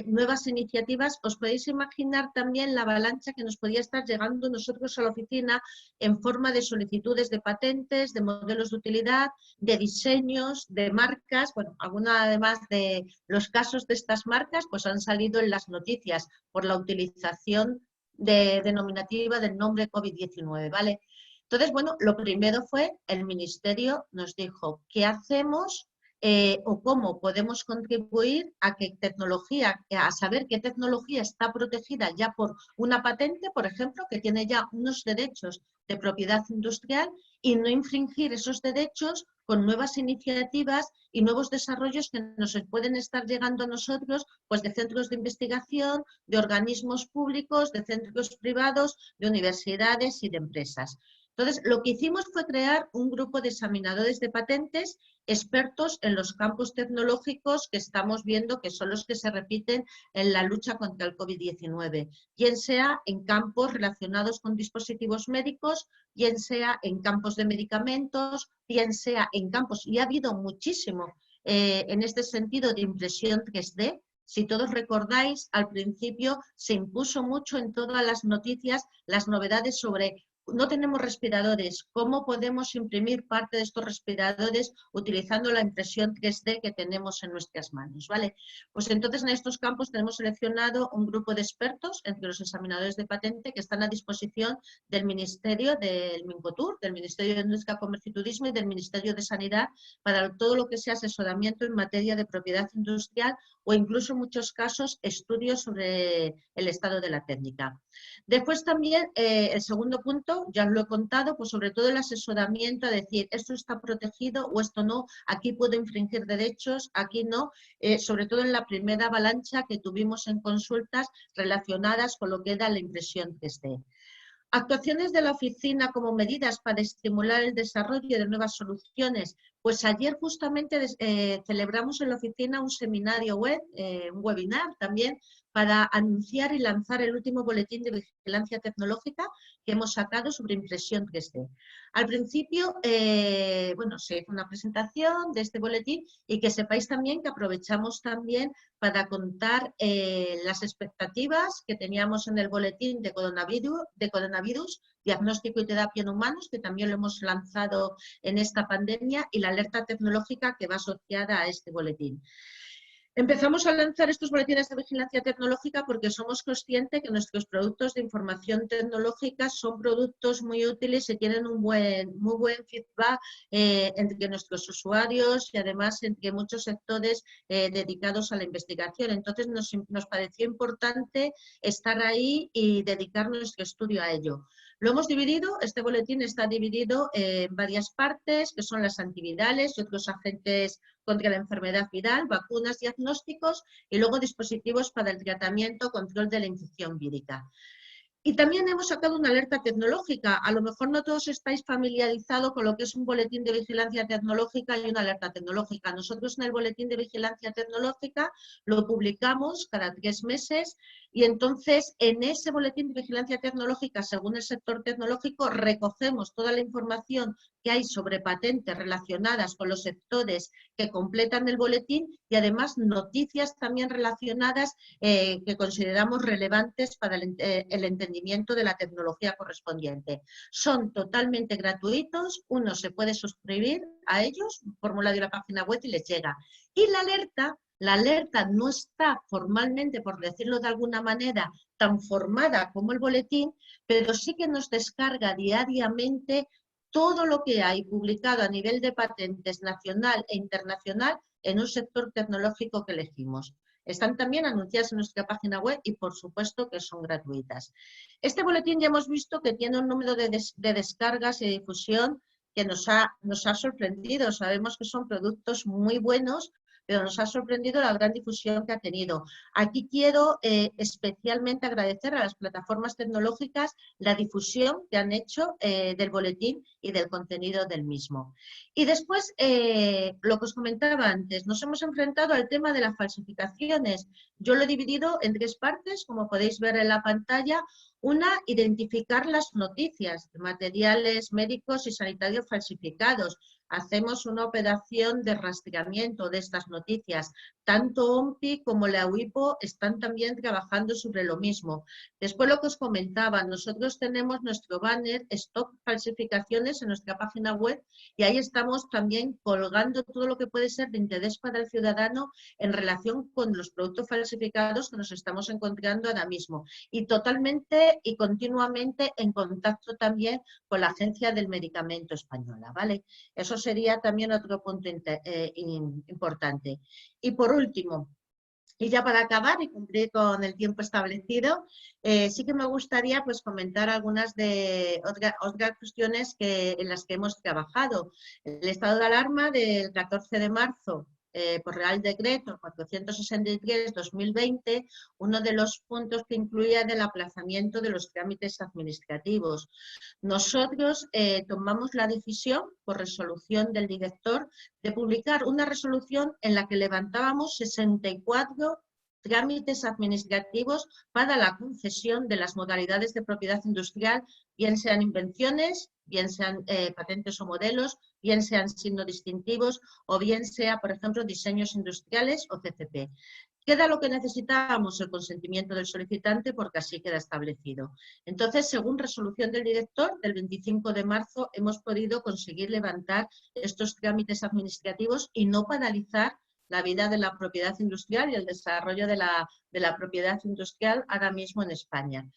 nuevas iniciativas, os podéis imaginar también la avalancha que nos podía estar llegando nosotros a la oficina en forma de solicitudes de patentes, de modelos de utilidad, de diseños, de marcas. Bueno, alguna además de los casos de estas marcas pues han salido en las noticias por la utilización denominativa del nombre COVID-19, ¿vale? Entonces, bueno, lo primero fue, el Ministerio nos dijo, ¿qué hacemos o cómo podemos contribuir a que a saber qué tecnología está protegida ya por una patente, por ejemplo, que tiene ya unos derechos de propiedad industrial y no infringir esos derechos con nuevas iniciativas y nuevos desarrollos que nos pueden estar llegando a nosotros, pues de centros de investigación, de organismos públicos, de centros privados, de universidades y de empresas. Entonces, lo que hicimos fue crear un grupo de examinadores de patentes expertos en los campos tecnológicos que estamos viendo que son los que se repiten en la lucha contra el COVID-19, bien sea en campos relacionados con dispositivos médicos, bien sea en campos de medicamentos, bien sea en campos, y ha habido muchísimo en este sentido de impresión 3D. Si todos recordáis, al principio se impuso mucho en todas las noticias las novedades sobre no tenemos respiradores, ¿cómo podemos imprimir parte de estos respiradores utilizando la impresión 3D que tenemos en nuestras manos? ¿Vale? Pues entonces en estos campos tenemos seleccionado un grupo de expertos entre los examinadores de patente que están a disposición del Ministerio del Mincotur, del Ministerio de Industria, Comercio y Turismo y del Ministerio de Sanidad para todo lo que sea asesoramiento en materia de propiedad industrial o incluso en muchos casos estudios sobre el estado de la técnica. Después también el segundo punto, ya os lo he contado, pues sobre todo el asesoramiento a decir esto está protegido o esto no, aquí puedo infringir derechos, aquí no, sobre todo en la primera avalancha que tuvimos en consultas relacionadas con lo que era la impresión 3D. Actuaciones de la oficina como medidas para estimular el desarrollo de nuevas soluciones. Pues ayer justamente celebramos en la oficina un seminario web, un webinar también, para anunciar y lanzar el último boletín de vigilancia tecnológica que hemos sacado sobre impresión 3D. Al principio, bueno, se hizo una presentación de este boletín y que sepáis también que aprovechamos también para contar las expectativas que teníamos en el boletín de coronavirus diagnóstico y terapia en humanos, que también lo hemos lanzado en esta pandemia, y la alerta tecnológica que va asociada a este boletín. Empezamos a lanzar estos boletines de vigilancia tecnológica porque somos conscientes que nuestros productos de información tecnológica son productos muy útiles y tienen un muy buen feedback entre nuestros usuarios y además entre muchos sectores dedicados a la investigación. Entonces nos pareció importante estar ahí y dedicar nuestro estudio a ello. Lo hemos dividido, este boletín está dividido en varias partes, que son las antivirales y otros agentes contra la enfermedad viral, vacunas, diagnósticos y luego dispositivos para el tratamiento, control de la infección vírica. Y también hemos sacado una alerta tecnológica. A lo mejor no todos estáis familiarizados con lo que es un boletín de vigilancia tecnológica y una alerta tecnológica. Nosotros en el boletín de vigilancia tecnológica lo publicamos cada 3 meses y entonces en ese boletín de vigilancia tecnológica, según el sector tecnológico, recogemos toda la información que hay sobre patentes relacionadas con los sectores que completan el boletín y además noticias también relacionadas que consideramos relevantes para el entendimiento de la tecnología correspondiente. Son totalmente gratuitos, uno se puede suscribir a ellos, un formulario de la página web y les llega. Y la alerta no está formalmente, por decirlo de alguna manera, tan formada como el boletín, pero sí que nos descarga diariamente todo lo que hay publicado a nivel de patentes nacional e internacional en un sector tecnológico que elegimos. Están también anunciadas en nuestra página web y por supuesto que son gratuitas. Este boletín ya hemos visto que tiene un número de descargas y difusión que nos ha sorprendido. Sabemos que son productos muy buenos, pero nos ha sorprendido la gran difusión que ha tenido. Aquí quiero especialmente agradecer a las plataformas tecnológicas la difusión que han hecho del boletín y del contenido del mismo. Y después, lo que os comentaba antes, nos hemos enfrentado al tema de las falsificaciones. Yo lo he dividido en 3 partes, como podéis ver en la pantalla. Una, identificar las noticias de materiales médicos y sanitarios falsificados. Hacemos una operación de rastreamiento de estas noticias. Tanto OMPI como la UIPO están también trabajando sobre lo mismo. Después lo que os comentaba, nosotros tenemos nuestro banner Stop Falsificaciones en nuestra página web y ahí estamos también colgando todo lo que puede ser de interés para el ciudadano en relación con los productos falsificados que nos estamos encontrando ahora mismo. Y totalmente y continuamente en contacto también con la Agencia del Medicamento Española, ¿vale? Eso sería también otro punto importante. Y por último, y ya para acabar y cumplir con el tiempo establecido, sí que me gustaría pues, comentar algunas de otras cuestiones en las que hemos trabajado. El estado de alarma del 14 de marzo, por Real Decreto 463/2020, uno de los puntos que incluía era el aplazamiento de los trámites administrativos. Nosotros tomamos la decisión, por resolución del director, de publicar una resolución en la que levantábamos 64 trámites administrativos para la concesión de las modalidades de propiedad industrial, bien sean invenciones, bien sean patentes o modelos, bien sean signos distintivos o bien sea, por ejemplo, diseños industriales o CCP. Queda lo que necesitábamos, el consentimiento del solicitante, porque así queda establecido. Entonces, según resolución del director, del 25 de marzo, hemos podido conseguir levantar estos trámites administrativos y no paralizar la vida de la propiedad industrial y el desarrollo de la propiedad industrial ahora mismo en España.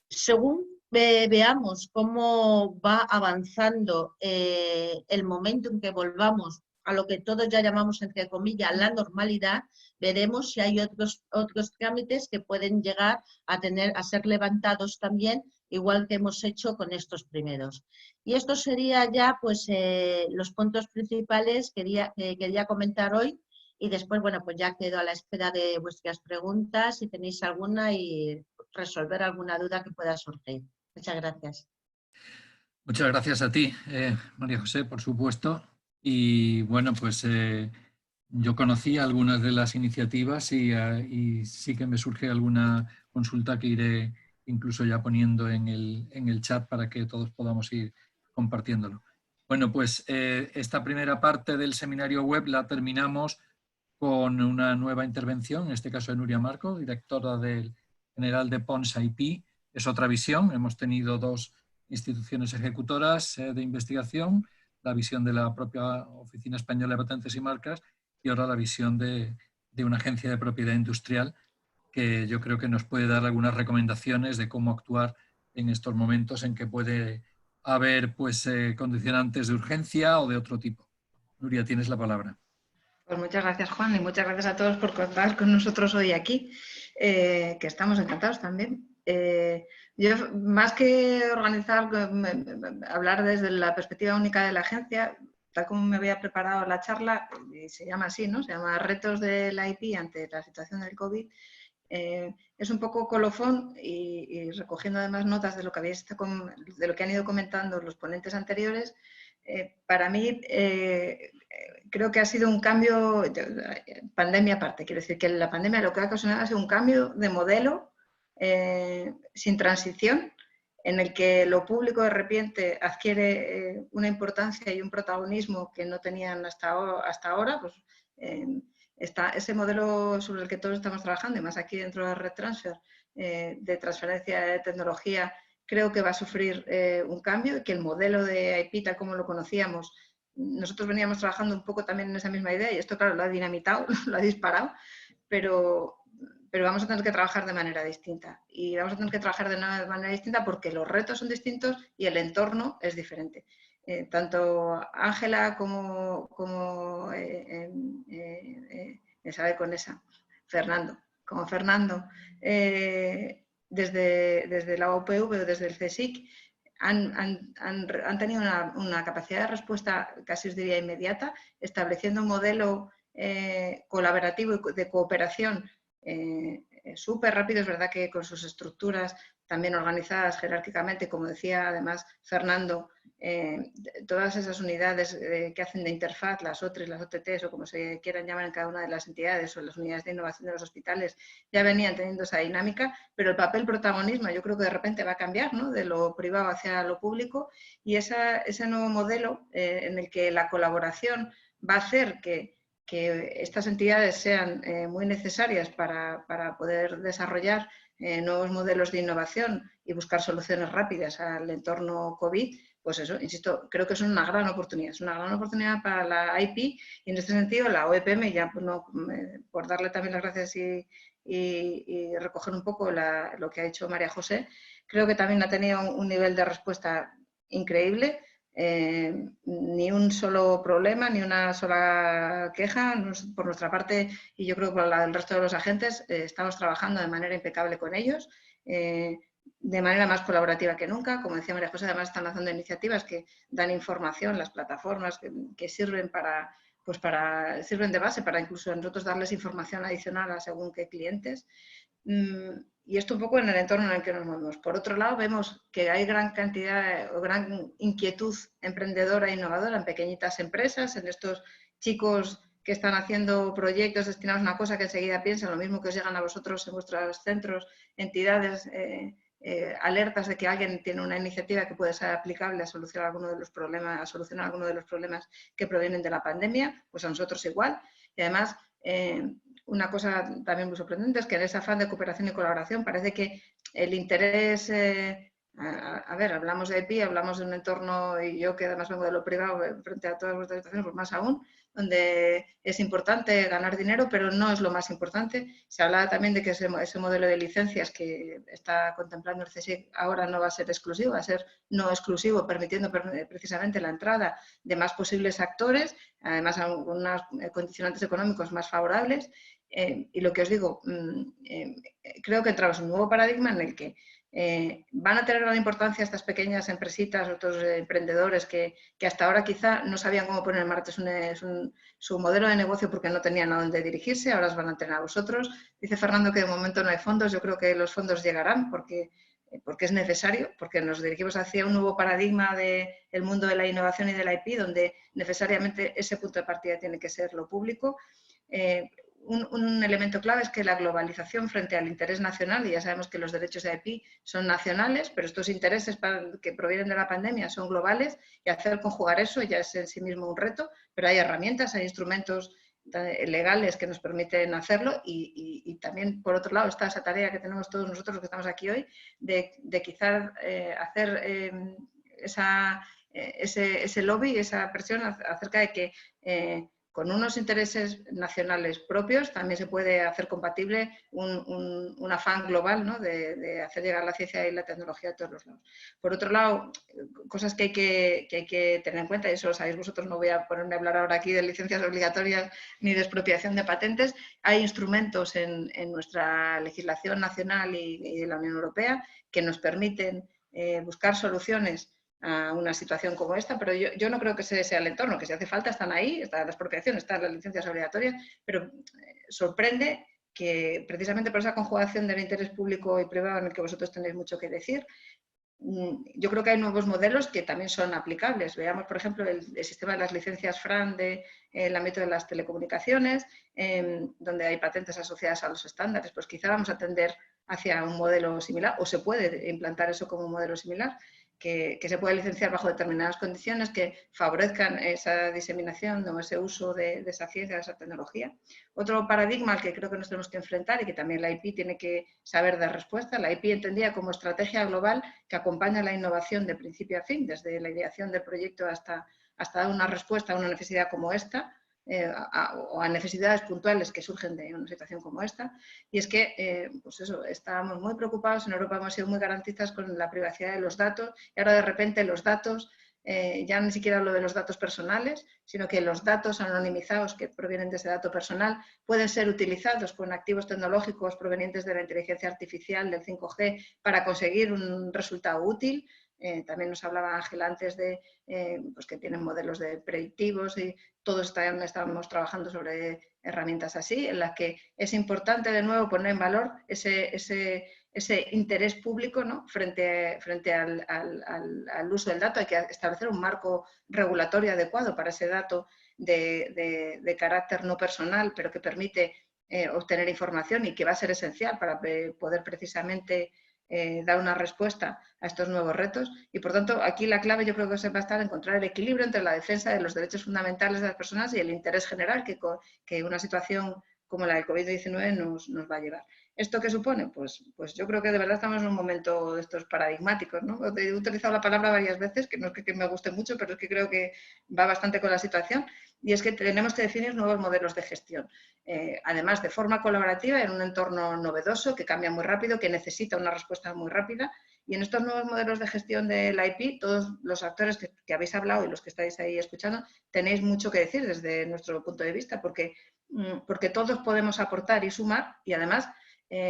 Según veamos cómo va avanzando el momento en que volvamos a lo que todos ya llamamos, entre comillas, la normalidad, veremos si hay otros trámites que pueden llegar a ser levantados también, igual que hemos hecho con estos primeros. Y esto sería ya pues, los puntos principales que quería comentar hoy. Y después, bueno, pues ya quedo a la espera de vuestras preguntas, si tenéis alguna, y resolver alguna duda que pueda surgir. Muchas gracias. Muchas gracias a ti, María José, por supuesto. Y bueno, pues yo conocí algunas de las iniciativas y sí que me surge alguna consulta que iré incluso ya poniendo en el chat para que todos podamos ir compartiéndolo. Bueno, pues esta primera parte del seminario web la terminamos con una nueva intervención, en este caso de Nuria Marco, directora general de Pons IP, es otra visión. Hemos tenido dos instituciones ejecutoras de investigación, la visión de la propia Oficina Española de Patentes y Marcas y ahora la visión de una agencia de propiedad industrial que yo creo que nos puede dar algunas recomendaciones de cómo actuar en estos momentos en que puede haber pues, condicionantes de urgencia o de otro tipo. Nuria, tienes la palabra. Pues muchas gracias, Juan, y muchas gracias a todos por contar con nosotros hoy aquí, que estamos encantados también. Yo, más que organizar, hablar desde la perspectiva única de la agencia, tal como me había preparado la charla, y se llama así, ¿no? Se llama Retos del IP ante la situación del COVID. Es un poco colofón y recogiendo además notas de lo que han ido comentando los ponentes anteriores. Para mí creo que ha sido un cambio, pandemia aparte, quiero decir que la pandemia lo que ha ocasionado ha sido un cambio de modelo sin transición, en el que lo público de repente adquiere una importancia y un protagonismo que no tenían hasta ahora. Pues, ese modelo sobre el que todos estamos trabajando, y más aquí dentro de Red Transfer, de transferencia de tecnología, creo que va a sufrir un cambio y que el modelo de IP, tal como lo conocíamos, nosotros veníamos trabajando un poco también en esa misma idea y esto, claro, lo ha dinamitado, lo ha disparado, pero vamos a tener que trabajar de manera distinta. Y vamos a tener que trabajar de manera distinta porque los retos son distintos y el entorno es diferente. Tanto Ángela como me sabe con esa, Fernando, desde la OPV, desde el CSIC, han tenido una capacidad de respuesta, casi os diría inmediata, estableciendo un modelo colaborativo y de cooperación súper rápido. Es verdad que con sus estructuras también organizadas jerárquicamente, como decía además Fernando, todas esas unidades que hacen de interfaz, las OTRIs, las OTTs o como se quieran llamar en cada una de las entidades o las unidades de innovación de los hospitales, ya venían teniendo esa dinámica, pero el papel protagonismo yo creo que de repente va a cambiar, ¿no? De lo privado hacia lo público, y ese nuevo modelo en el que la colaboración va a hacer que estas entidades sean muy necesarias para poder desarrollar nuevos modelos de innovación y buscar soluciones rápidas al entorno COVID, pues eso, insisto, creo que es una gran oportunidad. Es una gran oportunidad para la IP y en este sentido la OEPM, ya pues no, por darle también las gracias y recoger un poco lo que ha hecho María José, creo que también ha tenido un nivel de respuesta increíble. Ni un solo problema, ni una sola queja por nuestra parte, y yo creo que por la del resto de los agentes estamos trabajando de manera impecable con ellos, de manera más colaborativa que nunca. Como decía María José, además están haciendo iniciativas que dan información, las plataformas que sirven sirven de base para incluso nosotros darles información adicional a según qué clientes. Y esto un poco en el entorno en el que nos movemos. Por otro lado, vemos que hay gran cantidad o gran inquietud emprendedora e innovadora en pequeñitas empresas, en estos chicos que están haciendo proyectos destinados a una cosa que enseguida piensan, lo mismo que os llegan a vosotros en vuestros centros, entidades, alertas de que alguien tiene una iniciativa que puede ser aplicable a solucionar alguno de los problemas que provienen de la pandemia, pues a nosotros igual. Y además, una cosa también muy sorprendente es que en ese afán de cooperación y colaboración parece que el interés, hablamos de IP, hablamos de un entorno, y yo que además vengo de lo privado frente a todas vuestras situaciones, pues más aún, donde es importante ganar dinero, pero no es lo más importante. Se hablaba también de que ese modelo de licencias que está contemplando el CSIC ahora no va a ser exclusivo, va a ser no exclusivo, permitiendo precisamente la entrada de más posibles actores, además algunos condicionantes económicos más favorables. Y lo que os digo, creo que entramos en un nuevo paradigma en el que van a tener gran importancia estas pequeñas empresitas, otros emprendedores que hasta ahora quizá no sabían cómo poner en marcha su modelo de negocio porque no tenían a dónde dirigirse, ahora os van a tener a vosotros. Dice Fernando que de momento no hay fondos, yo creo que los fondos llegarán porque es necesario, porque nos dirigimos hacia un nuevo paradigma del mundo de la innovación y de la IP, donde necesariamente ese punto de partida tiene que ser lo público. Un elemento clave es que la globalización frente al interés nacional, y ya sabemos que los derechos de IP son nacionales, pero estos intereses que provienen de la pandemia son globales, y hacer conjugar eso ya es en sí mismo un reto, pero hay herramientas, hay instrumentos legales que nos permiten hacerlo y también, por otro lado, está esa tarea que tenemos todos nosotros los que estamos aquí hoy de quizás hacer ese lobby, esa presión acerca de que con unos intereses nacionales propios también se puede hacer compatible un afán global, ¿no? de hacer llegar la ciencia y la tecnología a todos los lados. Por otro lado, cosas que hay que tener en cuenta, y eso lo sabéis vosotros, no voy a ponerme a hablar ahora aquí de licencias obligatorias ni de expropiación de patentes. Hay instrumentos en nuestra legislación nacional y de la Unión Europea que nos permiten buscar soluciones a una situación como esta, pero yo no creo que ese sea el entorno, que si hace falta están ahí, está la expropiación, están las licencias obligatorias, pero sorprende que precisamente por esa conjugación del interés público y privado en el que vosotros tenéis mucho que decir, yo creo que hay nuevos modelos que también son aplicables. Veamos, por ejemplo, el sistema de las licencias FRAN el ámbito de las telecomunicaciones, donde hay patentes asociadas a los estándares, pues quizá vamos a tender hacia un modelo similar, o se puede implantar eso como un modelo similar, que se puede licenciar bajo determinadas condiciones que favorezcan esa diseminación o ese uso de esa ciencia, de esa tecnología. Otro paradigma al que creo que nos tenemos que enfrentar y que también la IP tiene que saber dar respuesta, la IP entendida como estrategia global que acompaña la innovación de principio a fin, desde la ideación del proyecto hasta dar una respuesta a una necesidad como esta, o a necesidades puntuales que surgen de una situación como esta. Y es que, pues eso, estábamos muy preocupados, en Europa hemos sido muy garantistas con la privacidad de los datos y ahora de repente los datos, ya ni siquiera hablo de los datos personales, sino que los datos anonimizados que provienen de ese dato personal pueden ser utilizados con activos tecnológicos provenientes de la inteligencia artificial, del 5G, para conseguir un resultado útil. También nos hablaba Ángel antes de pues que tienen modelos de predictivos y todos estamos trabajando sobre herramientas así, en las que es importante de nuevo poner en valor ese interés público, ¿no? frente al uso del dato. Hay que establecer un marco regulatorio adecuado para ese dato de carácter no personal, pero que permite obtener información y que va a ser esencial para poder precisamente dar una respuesta a estos nuevos retos. Y por tanto, aquí la clave yo creo que va a estar en encontrar el equilibrio entre la defensa de los derechos fundamentales de las personas y el interés general que una situación como la del COVID-19 nos va a llevar. ¿Esto qué supone? Pues yo creo que de verdad estamos en un momento de estos paradigmáticos, ¿no? He utilizado la palabra varias veces, que no es que me guste mucho, pero es que creo que va bastante con la situación, y es que tenemos que definir nuevos modelos de gestión. Además, de forma colaborativa, en un entorno novedoso, que cambia muy rápido, que necesita una respuesta muy rápida, y en estos nuevos modelos de gestión del IP, todos los actores que habéis hablado y los que estáis ahí escuchando, tenéis mucho que decir desde nuestro punto de vista, porque todos podemos aportar y sumar, y además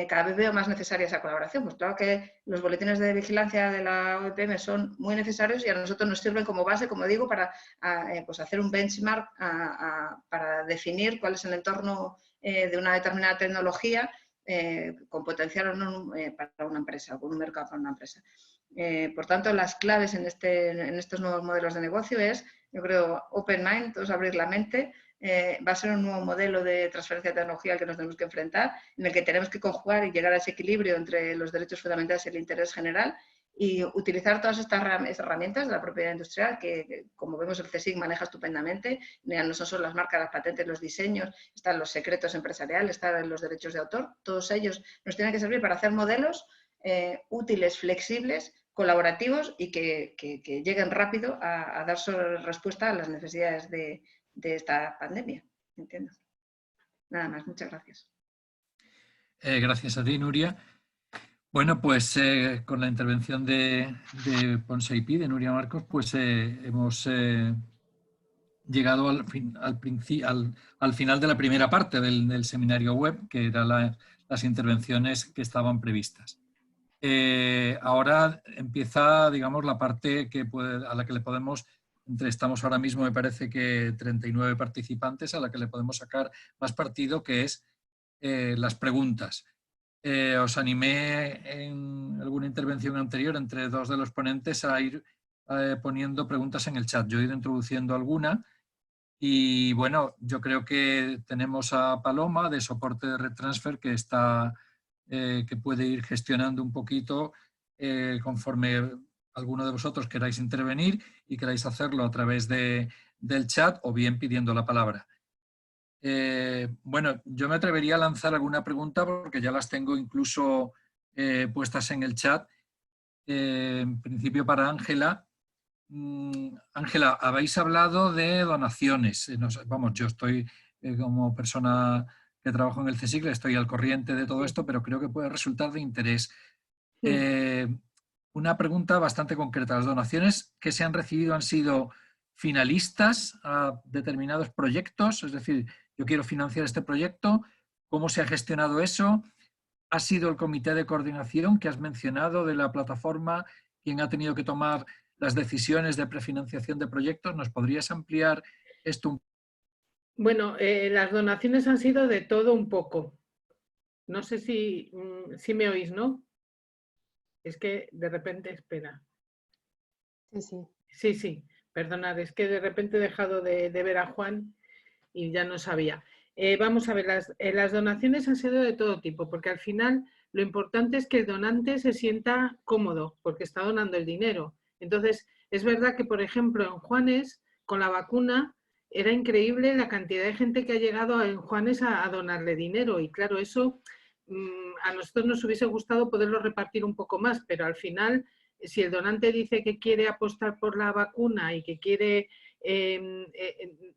cada vez veo más necesaria esa colaboración. Pues claro que los boletines de vigilancia de la OEPM son muy necesarios y a nosotros nos sirven como base, como digo, para pues hacer un benchmark, para definir cuál es el entorno de una determinada tecnología con potencial o no para una empresa o con un mercado para una empresa. Por tanto, las claves en estos nuevos modelos de negocio es, yo creo, open mind, todos abrir la mente. Va a ser un nuevo modelo de transferencia de tecnología al que nos tenemos que enfrentar, en el que tenemos que conjugar y llegar a ese equilibrio entre los derechos fundamentales y el interés general y utilizar todas estas herramientas de la propiedad industrial que, como vemos, el CSIC maneja estupendamente. No son solo las marcas, las patentes, los diseños, están los secretos empresariales, están los derechos de autor. Todos ellos nos tienen que servir para hacer modelos útiles, flexibles, colaborativos y que lleguen rápido a dar respuesta a las necesidades de esta pandemia, entiendo. Nada más, muchas gracias. Gracias a ti, Nuria. Bueno, pues con la intervención de Ponce IP, de Nuria Marcos, pues hemos llegado al final de la primera parte del seminario web, que eran las intervenciones que estaban previstas. Ahora empieza, digamos, la parte a la que le podemos, estamos ahora mismo, me parece que 39 participantes, a la que le podemos sacar más partido, que es las preguntas. Os animé en alguna intervención anterior entre dos de los ponentes a ir poniendo preguntas en el chat. Yo he ido introduciendo alguna y bueno, yo creo que tenemos a Paloma de soporte de RedTransfer que puede ir gestionando un poquito conforme alguno de vosotros queráis intervenir y queráis hacerlo a través del chat o bien pidiendo la palabra. Bueno, yo me atrevería a lanzar alguna pregunta porque ya las tengo incluso puestas en el chat. En principio para Ángela. Ángela, habéis hablado de donaciones. Vamos, yo estoy como persona que trabajo en el CSIC, estoy al corriente de todo esto, pero creo que puede resultar de interés. Una pregunta bastante concreta. ¿Las donaciones que se han recibido han sido finalistas a determinados proyectos? Es decir, yo quiero financiar este proyecto. ¿Cómo se ha gestionado eso? ¿Ha sido el comité de coordinación que has mencionado de la plataforma quien ha tenido que tomar las decisiones de prefinanciación de proyectos? ¿Nos podrías ampliar esto? Bueno, las donaciones han sido de todo un poco. No sé si me oís, ¿no? Es que de repente, espera. Sí, perdonad, es que de repente he dejado de ver a Juan y ya no sabía. Vamos a ver, las donaciones han sido de todo tipo, porque al final lo importante es que el donante se sienta cómodo, porque está donando el dinero. Entonces, es verdad que, por ejemplo, en Juanes, con la vacuna, era increíble la cantidad de gente que ha llegado en Juanes a donarle dinero. Y claro, eso a nosotros nos hubiese gustado poderlo repartir un poco más, pero al final, si el donante dice que quiere apostar por la vacuna y que quiere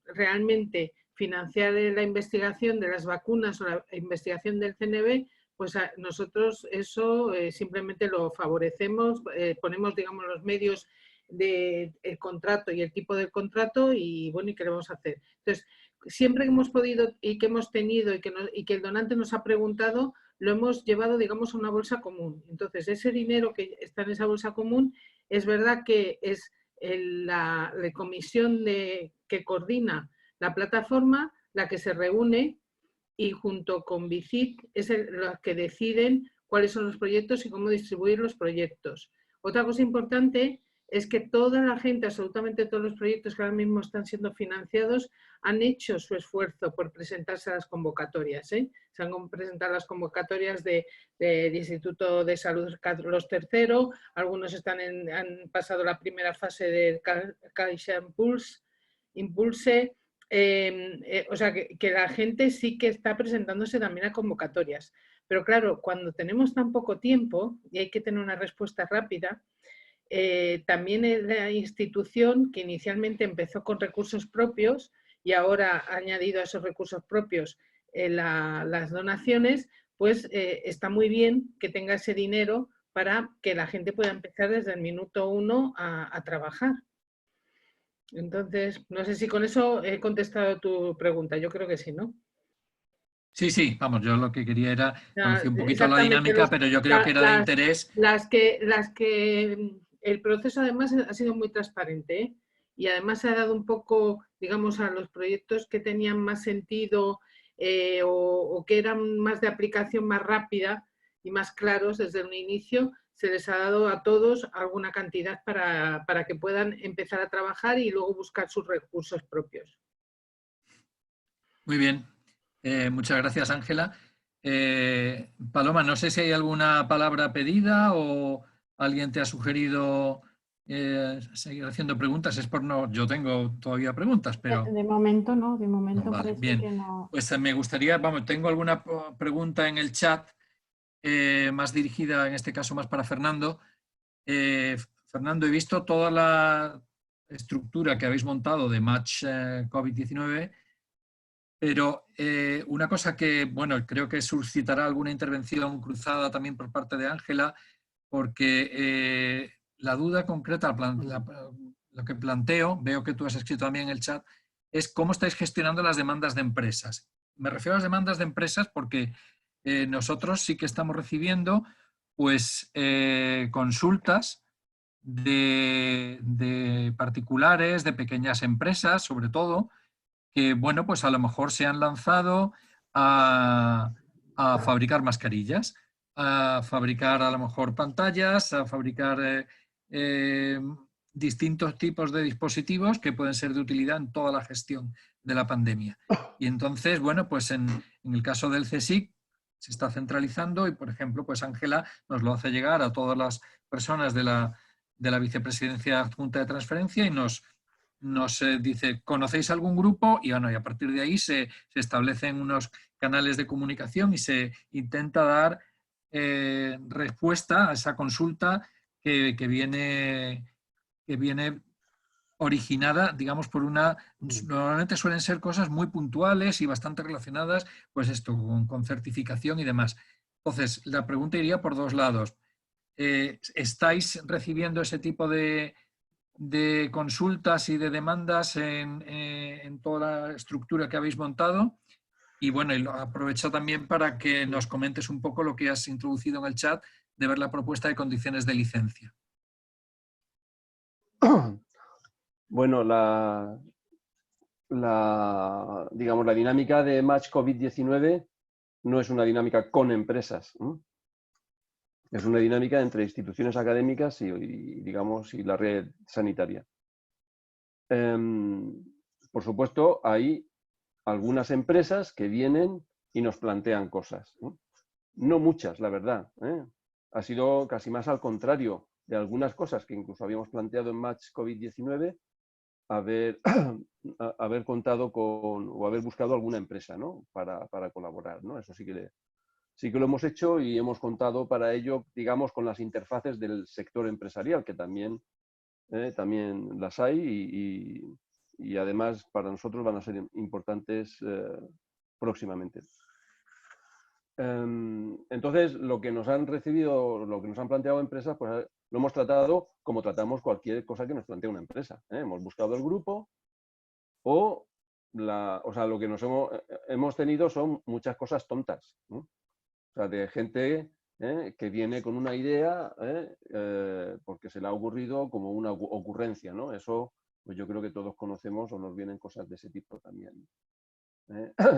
realmente financiar la investigación de las vacunas o la investigación del CNV, pues nosotros eso simplemente lo favorecemos, ponemos, digamos, los medios del contrato y el tipo del contrato y, bueno, ¿y qué le vamos a hacer? Entonces, siempre que hemos podido y que hemos tenido y que el donante nos ha preguntado, lo hemos llevado, digamos, a una bolsa común. Entonces, ese dinero que está en esa bolsa común, es verdad que es la comisión que coordina la plataforma la que se reúne y junto con BICIT es los que deciden cuáles son los proyectos y cómo distribuir los proyectos. Otra cosa importante es que toda la gente, absolutamente todos los proyectos que ahora mismo están siendo financiados, han hecho su esfuerzo por presentarse a las convocatorias. Se han presentado las convocatorias del Instituto de Salud Carlos III, algunos han pasado la primera fase del Caixa Impulse, o sea que la gente sí que está presentándose también a convocatorias. Pero claro, cuando tenemos tan poco tiempo y hay que tener una respuesta rápida, también es la institución que inicialmente empezó con recursos propios y ahora ha añadido a esos recursos propios las donaciones, pues está muy bien que tenga ese dinero para que la gente pueda empezar desde el minuto 1 a trabajar. Entonces, no sé si con eso he contestado tu pregunta. Yo creo que sí, ¿no? Sí, vamos, yo lo que quería era conocer un poquito la Exactamente, dinámica, pero yo creo que era de interés. Las que el proceso además ha sido muy transparente, ¿eh? Y además se ha dado un poco, digamos, a los proyectos que tenían más sentido o que eran más de aplicación más rápida y más claros desde un inicio, se les ha dado a todos alguna cantidad para que puedan empezar a trabajar y luego buscar sus recursos propios. Muy bien. Muchas gracias, Ángela. Paloma, no sé si hay alguna palabra pedida o alguien te ha sugerido seguir haciendo preguntas. Yo tengo todavía preguntas, pero... De momento no, de momento vale, parece bien. que no. Pues me gustaría, tengo alguna pregunta en el chat más dirigida, en este caso más para Fernando. Fernando, he visto toda la estructura que habéis montado de Match COVID-19, pero una cosa que, bueno, creo que suscitará alguna intervención cruzada también por parte de Ángela, porque la duda concreta, lo que planteo, veo que tú has escrito también en el chat, es cómo estáis gestionando las demandas de empresas. Me refiero a las demandas de empresas porque nosotros sí que estamos recibiendo pues consultas de particulares, de pequeñas empresas, sobre todo, que, bueno, pues a lo mejor se han lanzado a fabricar mascarillas, a fabricar a lo mejor pantallas, a fabricar distintos tipos de dispositivos que pueden ser de utilidad en toda la gestión de la pandemia. Y entonces, bueno, pues en el caso del CSIC se está centralizando y, por ejemplo, pues Ángela nos lo hace llegar a todas las personas de la Vicepresidencia Adjunta de Transferencia y nos nos dice, ¿conocéis algún grupo? Y bueno, y a partir de ahí se establecen unos canales de comunicación y se intenta dar respuesta a esa consulta que viene originada, digamos, por una... Normalmente suelen ser cosas muy puntuales y bastante relacionadas, pues esto, con certificación y demás. Entonces, la pregunta iría por dos lados. ¿Estáis recibiendo ese tipo de consultas y de demandas en toda la estructura que habéis montado? Y bueno, y lo aprovecho también para que nos comentes un poco lo que has introducido en el chat de ver la propuesta de condiciones de licencia. Bueno, digamos, la dinámica de Match COVID-19 no es una dinámica con empresas. Es una dinámica entre instituciones académicas y, digamos, y la red sanitaria. Por supuesto, hay algunas empresas que vienen y nos plantean cosas. No muchas, la verdad. Ha sido casi más al contrario de algunas cosas que incluso habíamos planteado en Match COVID-19, haber contado con o haber buscado alguna empresa, ¿no? para colaborar, ¿no? Eso sí que lo hemos hecho y hemos contado para ello, digamos, con las interfaces del sector empresarial, que también las hay y además para nosotros van a ser importantes próximamente. Entonces, lo que nos han recibido, lo que nos han planteado empresas, pues lo hemos tratado como tratamos cualquier cosa que nos plantea una empresa. Hemos buscado el grupo o sea, lo que hemos tenido son muchas cosas tontas, ¿no? O sea, de gente que viene con una idea porque se le ha ocurrido como una ocurrencia, ¿no? Eso, pues yo creo que todos conocemos o nos vienen cosas de ese tipo también.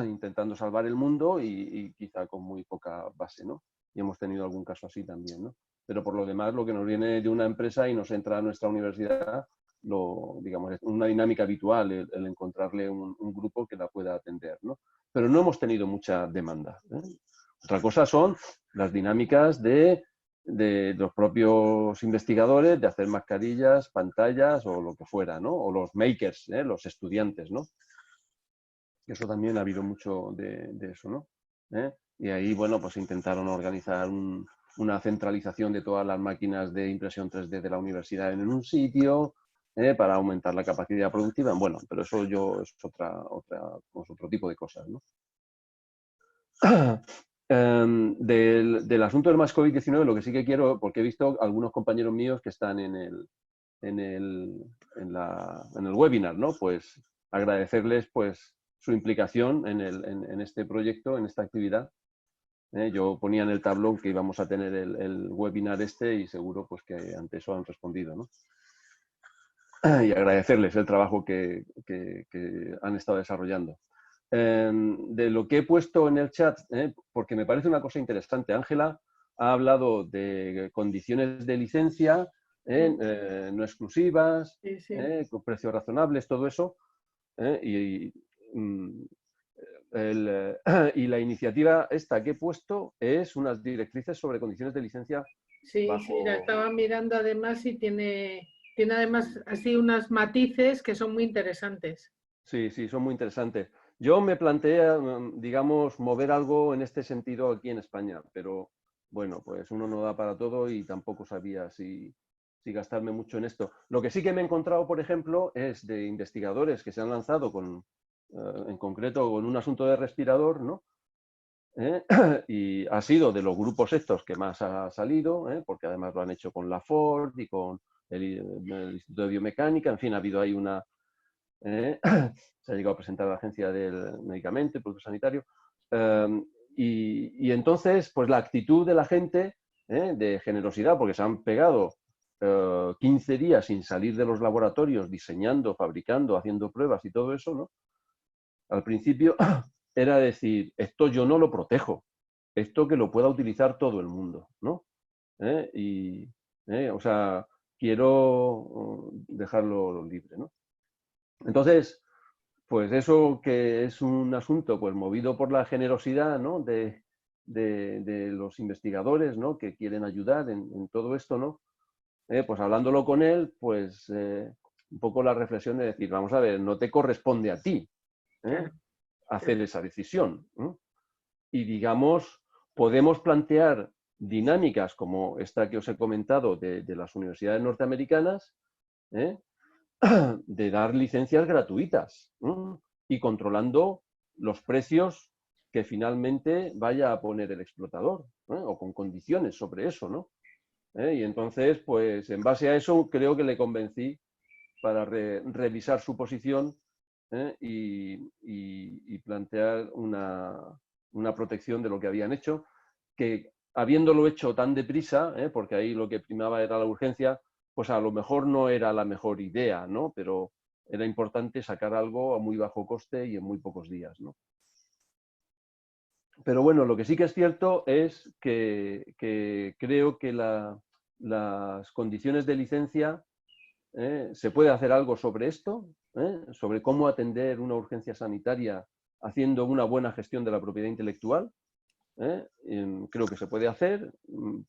Intentando salvar el mundo y quizá con muy poca base, ¿no? Y hemos tenido algún caso así también, ¿no? Pero por lo demás, lo que nos viene de una empresa y nos entra a nuestra universidad, digamos, es una dinámica habitual el encontrarle un grupo que la pueda atender, ¿no? Pero no hemos tenido mucha demanda. Otra cosa son las dinámicas de los propios investigadores de hacer mascarillas, pantallas o lo que fuera, ¿no? O los makers, los estudiantes, ¿no? Eso también ha habido mucho de eso, ¿no? Y ahí, bueno, pues intentaron organizar una centralización de todas las máquinas de impresión 3D de la universidad en un sitio para aumentar la capacidad productiva. Bueno, pero eso es otro tipo de cosas, ¿no? Del asunto del Match COVID-19, lo que sí que quiero, porque he visto algunos compañeros míos que están en el webinar, ¿no? Pues agradecerles, pues, su implicación en este proyecto, en esta actividad. Yo ponía en el tablón que íbamos a tener el webinar y seguro pues que ante eso han respondido, ¿no? Y agradecerles el trabajo que han estado desarrollando. De lo que he puesto en el chat, porque me parece una cosa interesante, Ángela ha hablado de condiciones de licencia, no exclusivas, Sí, sí. con precios razonables, todo eso. Y la iniciativa esta que he puesto es unas directrices sobre condiciones de licencia. Sí, la estaba mirando además y tiene además así unos matices que son muy interesantes. Sí, son muy interesantes. Yo me planteé, digamos, mover algo en este sentido aquí en España, pero bueno, pues uno no da para todo y tampoco sabía si gastarme mucho en esto. Lo que sí que me he encontrado, por ejemplo, es de investigadores que se han lanzado en concreto con un asunto de respirador, ¿no? Y ha sido de los grupos estos que más ha salido, porque además lo han hecho con la Ford y con el Instituto de Biomecánica, en fin, ha habido ahí se ha llegado a presentar a la Agencia del Medicamento y Producto Sanitario, y entonces, pues la actitud de la gente de generosidad, porque se han pegado 15 días sin salir de los laboratorios, diseñando, fabricando, haciendo pruebas y todo eso, ¿no? Al principio era decir, esto yo no lo protejo, esto que lo pueda utilizar todo el mundo, ¿no? O sea, quiero dejarlo libre, ¿no? Entonces, pues eso que es un asunto pues movido por la generosidad, ¿no? de los investigadores, ¿no? Que quieren ayudar en todo esto, ¿no? Pues hablándolo con él, pues un poco la reflexión de decir, vamos a ver, no te corresponde a ti hacer esa decisión. Y digamos, podemos plantear dinámicas como esta que os he comentado de las universidades norteamericanas, de dar licencias gratuitas y controlando los precios que finalmente vaya a poner el explotador, o con condiciones sobre eso, ¿no? Y entonces, pues en base a eso creo que le convencí para revisar su posición y plantear una protección de lo que habían hecho, que habiéndolo hecho tan deprisa, porque ahí lo que primaba era la urgencia, pues a lo mejor no era la mejor idea, ¿no? Pero era importante sacar algo a muy bajo coste y en muy pocos días, ¿no? Pero bueno, lo que sí que es cierto es que creo que las condiciones de licencia, se puede hacer algo sobre esto, sobre cómo atender una urgencia sanitaria haciendo una buena gestión de la propiedad intelectual. Creo que se puede hacer.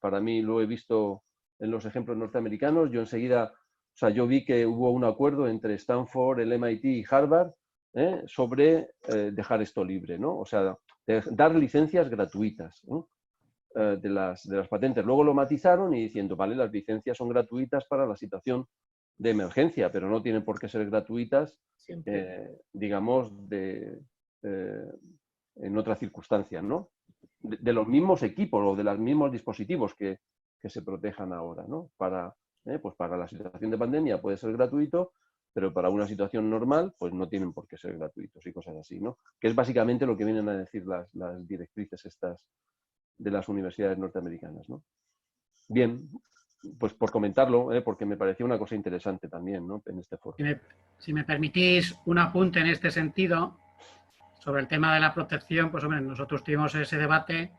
Para mí lo he visto en los ejemplos norteamericanos. Yo enseguida, o sea, yo vi que hubo un acuerdo entre Stanford, el MIT y Harvard sobre dejar esto libre, ¿no? O sea, dar licencias gratuitas de las patentes. Luego lo matizaron y diciendo, vale, las licencias son gratuitas para la situación de emergencia, pero no tienen por qué ser gratuitas, digamos, en otras circunstancias, ¿no? De los mismos equipos o de los mismos dispositivos que se protejan ahora, ¿no? Pues para la situación de pandemia puede ser gratuito, pero para una situación normal, pues no tienen por qué ser gratuitos y cosas así, ¿no? Que es básicamente lo que vienen a decir las directrices estas de las universidades norteamericanas, ¿no? Bien, pues por comentarlo, porque me pareció una cosa interesante también, ¿no? En este foro. Si me permitís un apunte en este sentido, sobre el tema de la protección, pues hombre, nosotros tuvimos ese debate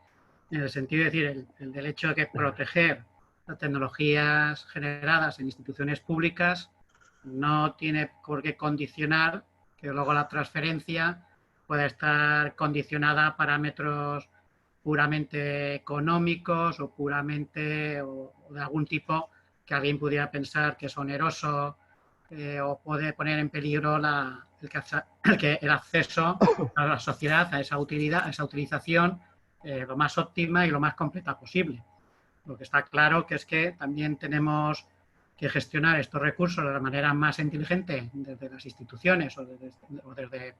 en el sentido de decir el derecho de que proteger las tecnologías generadas en instituciones públicas no tiene por qué condicionar que luego la transferencia pueda estar condicionada a parámetros puramente económicos o puramente o de algún tipo que alguien pudiera pensar que es oneroso o puede poner en peligro el acceso a la sociedad a esa utilidad, a esa utilización lo más óptima y lo más completa posible. Lo que está claro que es que también tenemos que gestionar estos recursos de la manera más inteligente desde las instituciones o desde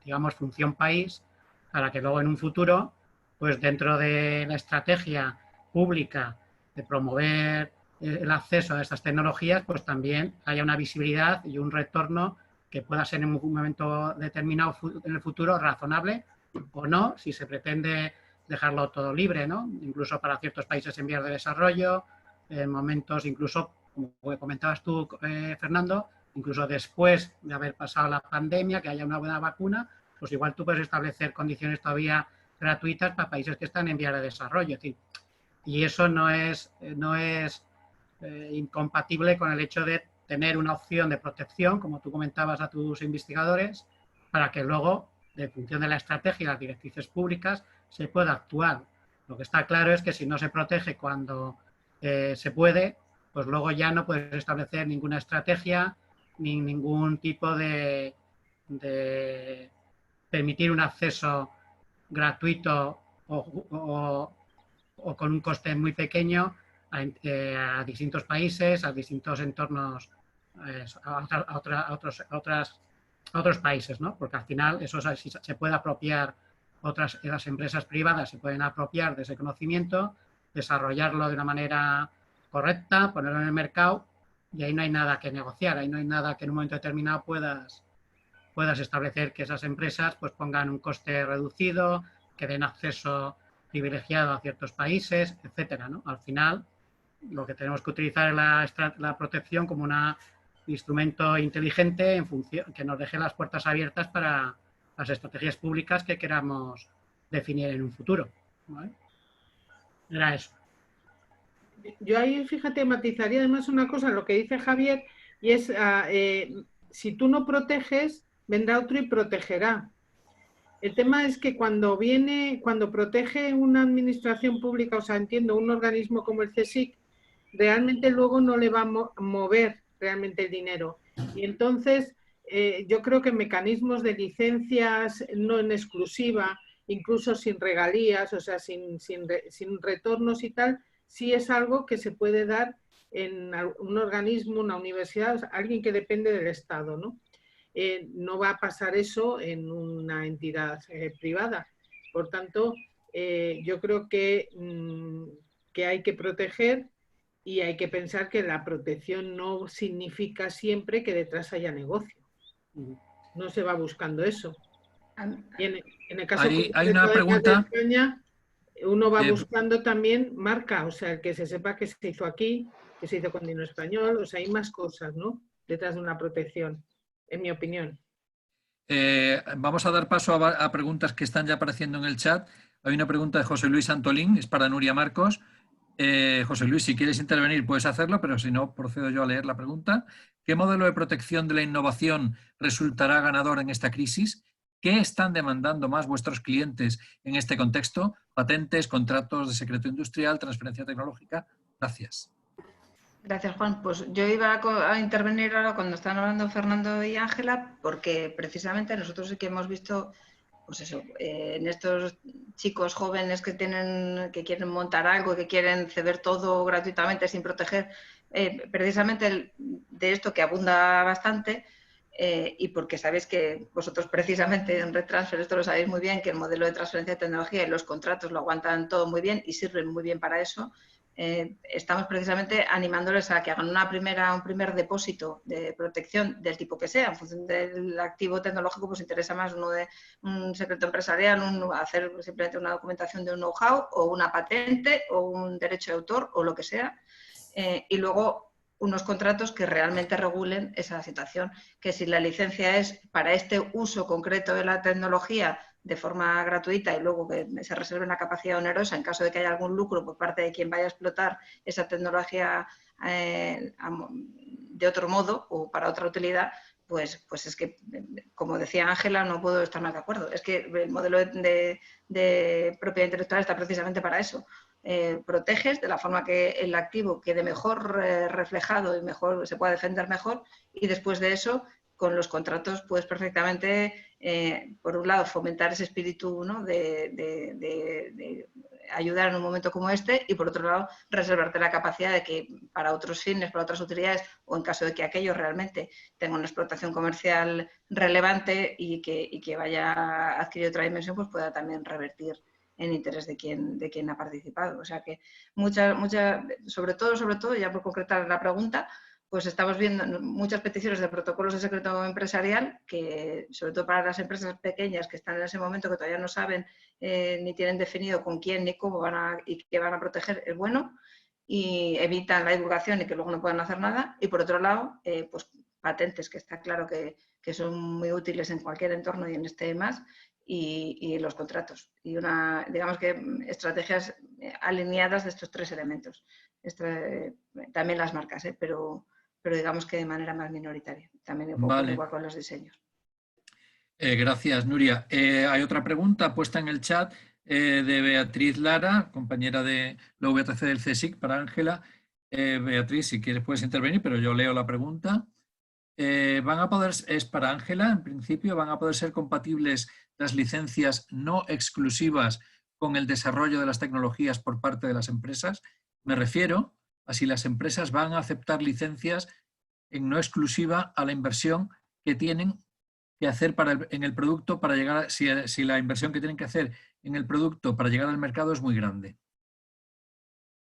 digamos, función país, para que luego en un futuro, pues dentro de la estrategia pública de promover el acceso a estas tecnologías, pues también haya una visibilidad y un retorno que pueda ser en un momento determinado en el futuro razonable o no, si se pretende dejarlo todo libre, ¿no? Incluso para ciertos países en vías de desarrollo, en momentos incluso, como comentabas tú, Fernando, incluso después de haber pasado la pandemia, que haya una buena vacuna, pues igual tú puedes establecer condiciones todavía gratuitas para países que están en vías de desarrollo. Es decir, y eso no es incompatible con el hecho de tener una opción de protección, como tú comentabas a tus investigadores, para que luego, en función de la estrategia y las directrices públicas, se pueda actuar. Lo que está claro es que si no se protege cuando se puede, pues luego ya no puedes establecer ninguna estrategia ni ningún tipo de permitir un acceso gratuito o con un coste muy pequeño a distintos países, a distintos entornos, a otros países, ¿no? Porque al final eso se puede apropiar, las empresas privadas se pueden apropiar de ese conocimiento, desarrollarlo de una manera correcta, ponerlo en el mercado y ahí no hay nada que negociar, ahí no hay nada que en un momento determinado puedas establecer que esas empresas pues pongan un coste reducido, que den acceso privilegiado a ciertos países, etcétera, ¿no? Al final, lo que tenemos que utilizar es la protección como un instrumento inteligente en función, que nos deje las puertas abiertas para las estrategias públicas que queramos definir en un futuro, ¿vale? Era eso. Yo ahí, fíjate, matizaría además una cosa, lo que dice Javier, y es, si tú no proteges, vendrá otro y protegerá. El tema es que cuando protege una administración pública, o sea, entiendo, un organismo como el CSIC, realmente luego no le va a mover realmente el dinero. Y entonces yo creo que mecanismos de licencias no en exclusiva, incluso sin regalías, o sea, sin retornos y tal, sí es algo que se puede dar en un organismo, una universidad, o sea, alguien que depende del Estado, ¿no? No va a pasar eso en una entidad privada. Por tanto, yo creo que hay que proteger y hay que pensar que la protección no significa siempre que detrás haya negocio. No se va buscando eso. Y en el caso hay una pregunta de España, uno va buscando también marca, o sea, que se sepa que se hizo aquí, que se hizo con dinero español, o sea, hay más cosas, ¿no? Detrás de una protección, en mi opinión. Vamos a dar paso a preguntas que están ya apareciendo en el chat. Hay una pregunta de José Luis Antolín, es para Nuria Marcos. José Luis, si quieres intervenir puedes hacerlo, pero si no, procedo yo a leer la pregunta. ¿Qué modelo de protección de la innovación resultará ganador en esta crisis? ¿Qué están demandando más vuestros clientes en este contexto? Patentes, contratos de secreto industrial, transferencia tecnológica. Gracias. Gracias, Juan. Pues yo iba a intervenir ahora cuando estaban hablando Fernando y Ángela, porque precisamente nosotros sí que hemos visto, pues eso, en estos chicos jóvenes que quieren montar algo, que quieren ceder todo gratuitamente sin proteger, precisamente de esto que abunda bastante, y porque sabéis que vosotros precisamente en RedTransfer, esto lo sabéis muy bien, que el modelo de transferencia de tecnología y los contratos lo aguantan todo muy bien y sirven muy bien para eso. Estamos precisamente animándoles a que hagan un primer depósito de protección del tipo que sea. En función del activo tecnológico, pues interesa más uno de un secreto empresarial, hacer simplemente una documentación de un know-how o una patente o un derecho de autor o lo que sea. Y luego unos contratos que realmente regulen esa situación, que si la licencia es para este uso concreto de la tecnología de forma gratuita y luego que se reserve la capacidad onerosa en caso de que haya algún lucro por parte de quien vaya a explotar esa tecnología de otro modo o para otra utilidad, pues es que, como decía Ángela, no puedo estar más de acuerdo. Es que el modelo de propiedad intelectual está precisamente para eso. Proteges de la forma que el activo quede mejor reflejado y mejor se pueda defender mejor, y después de eso con los contratos puedes perfectamente, por un lado, fomentar ese espíritu, ¿no?, de ayudar en un momento como este, y por otro lado, reservarte la capacidad de que para otros fines, para otras utilidades, o en caso de que aquello realmente tenga una explotación comercial relevante y que vaya a adquirir otra dimensión, pues pueda también revertir en interés de quien ha participado. O sea que sobre todo, ya por concretar la pregunta, pues estamos viendo muchas peticiones de protocolos de secreto empresarial que, sobre todo para las empresas pequeñas que están en ese momento, que todavía no saben ni tienen definido con quién ni cómo y qué van a proteger, es bueno, y evitan la divulgación y que luego no puedan hacer nada. Y por otro lado, pues patentes, que está claro que son muy útiles en cualquier entorno y en este más, y los contratos. Y digamos que estrategias alineadas de estos tres elementos. También las marcas, pero digamos que de manera más minoritaria. También ocurre igual con los diseños. Gracias, Nuria. Hay otra pregunta puesta en el chat de Beatriz Lara, compañera de la VTC del CSIC, para Ángela. Beatriz, si quieres puedes intervenir, pero yo leo la pregunta. Es para Ángela, en principio, ¿van a poder ser compatibles las licencias no exclusivas con el desarrollo de las tecnologías por parte de las empresas? Me refiero a si las empresas van a aceptar licencias en no exclusiva a la inversión que tienen que hacer en el producto para llegar, si la inversión que tienen que hacer en el producto para llegar al mercado es muy grande.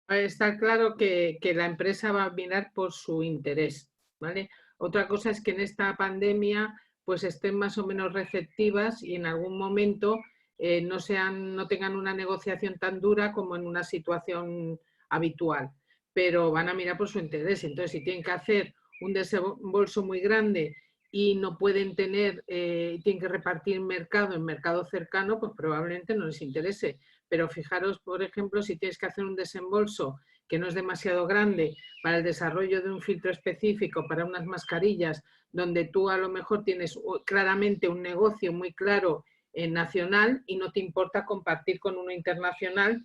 Está claro que la empresa va a mirar por su interés, ¿vale? Otra cosa es que en esta pandemia pues estén más o menos receptivas y en algún momento no tengan una negociación tan dura como en una situación habitual, pero van a mirar por su interés. Entonces, si tienen que hacer un desembolso muy grande y no pueden tienen que repartir mercado en mercado cercano, pues probablemente no les interese. Pero fijaros, por ejemplo, si tienes que hacer un desembolso que no es demasiado grande para el desarrollo de un filtro específico para unas mascarillas, donde tú a lo mejor tienes claramente un negocio muy claro nacional y no te importa compartir con uno internacional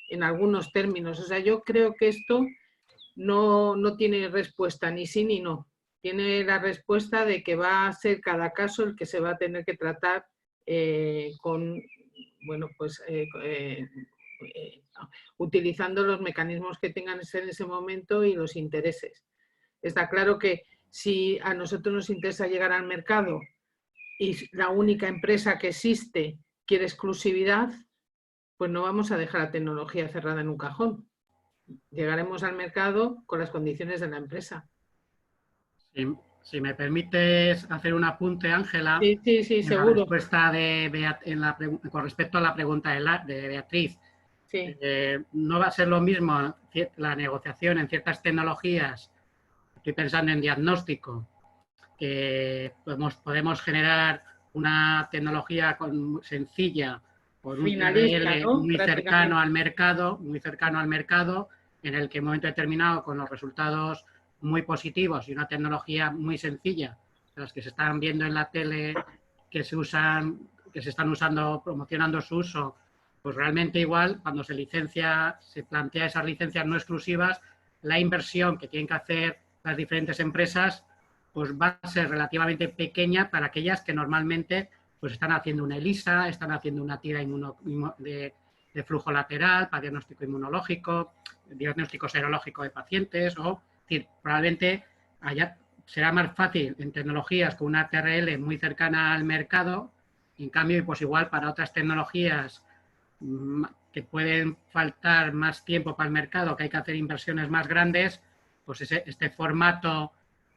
en algunos términos. O sea, yo creo que esto no tiene respuesta ni sí ni no. tiene la respuesta de que va a ser cada caso el que se va a tener que tratar con, bueno, pues utilizando los mecanismos que tengan en ese momento y los intereses. Está claro que si a nosotros nos interesa llegar al mercado y la única empresa que existe quiere exclusividad, pues no vamos a dejar la tecnología cerrada en un cajón. Llegaremos al mercado con las condiciones de la empresa. Si me permites hacer un apunte, Ángela, sí, en seguro. la respuesta con respecto a la pregunta de Beatriz. Sí. No va a ser lo mismo la negociación en ciertas tecnologías. Estoy pensando en diagnóstico, que podemos generar una tecnología sencilla por un TRL, ¿no? muy cercano al mercado, en el que en un momento determinado, con los resultados muy positivos y una tecnología muy sencilla, las que se están viendo en la tele, que se están usando, promocionando su uso, pues realmente igual cuando se plantea esas licencias no exclusivas, la inversión que tienen que hacer las diferentes empresas pues va a ser relativamente pequeña para aquellas que normalmente pues están haciendo una ELISA, están haciendo una tira de flujo lateral para diagnóstico inmunológico, diagnóstico serológico de pacientes, o es decir, probablemente será más fácil en tecnologías con una TRL muy cercana al mercado. En cambio, pues igual para otras tecnologías que pueden faltar más tiempo para el mercado, que hay que hacer inversiones más grandes, pues este formato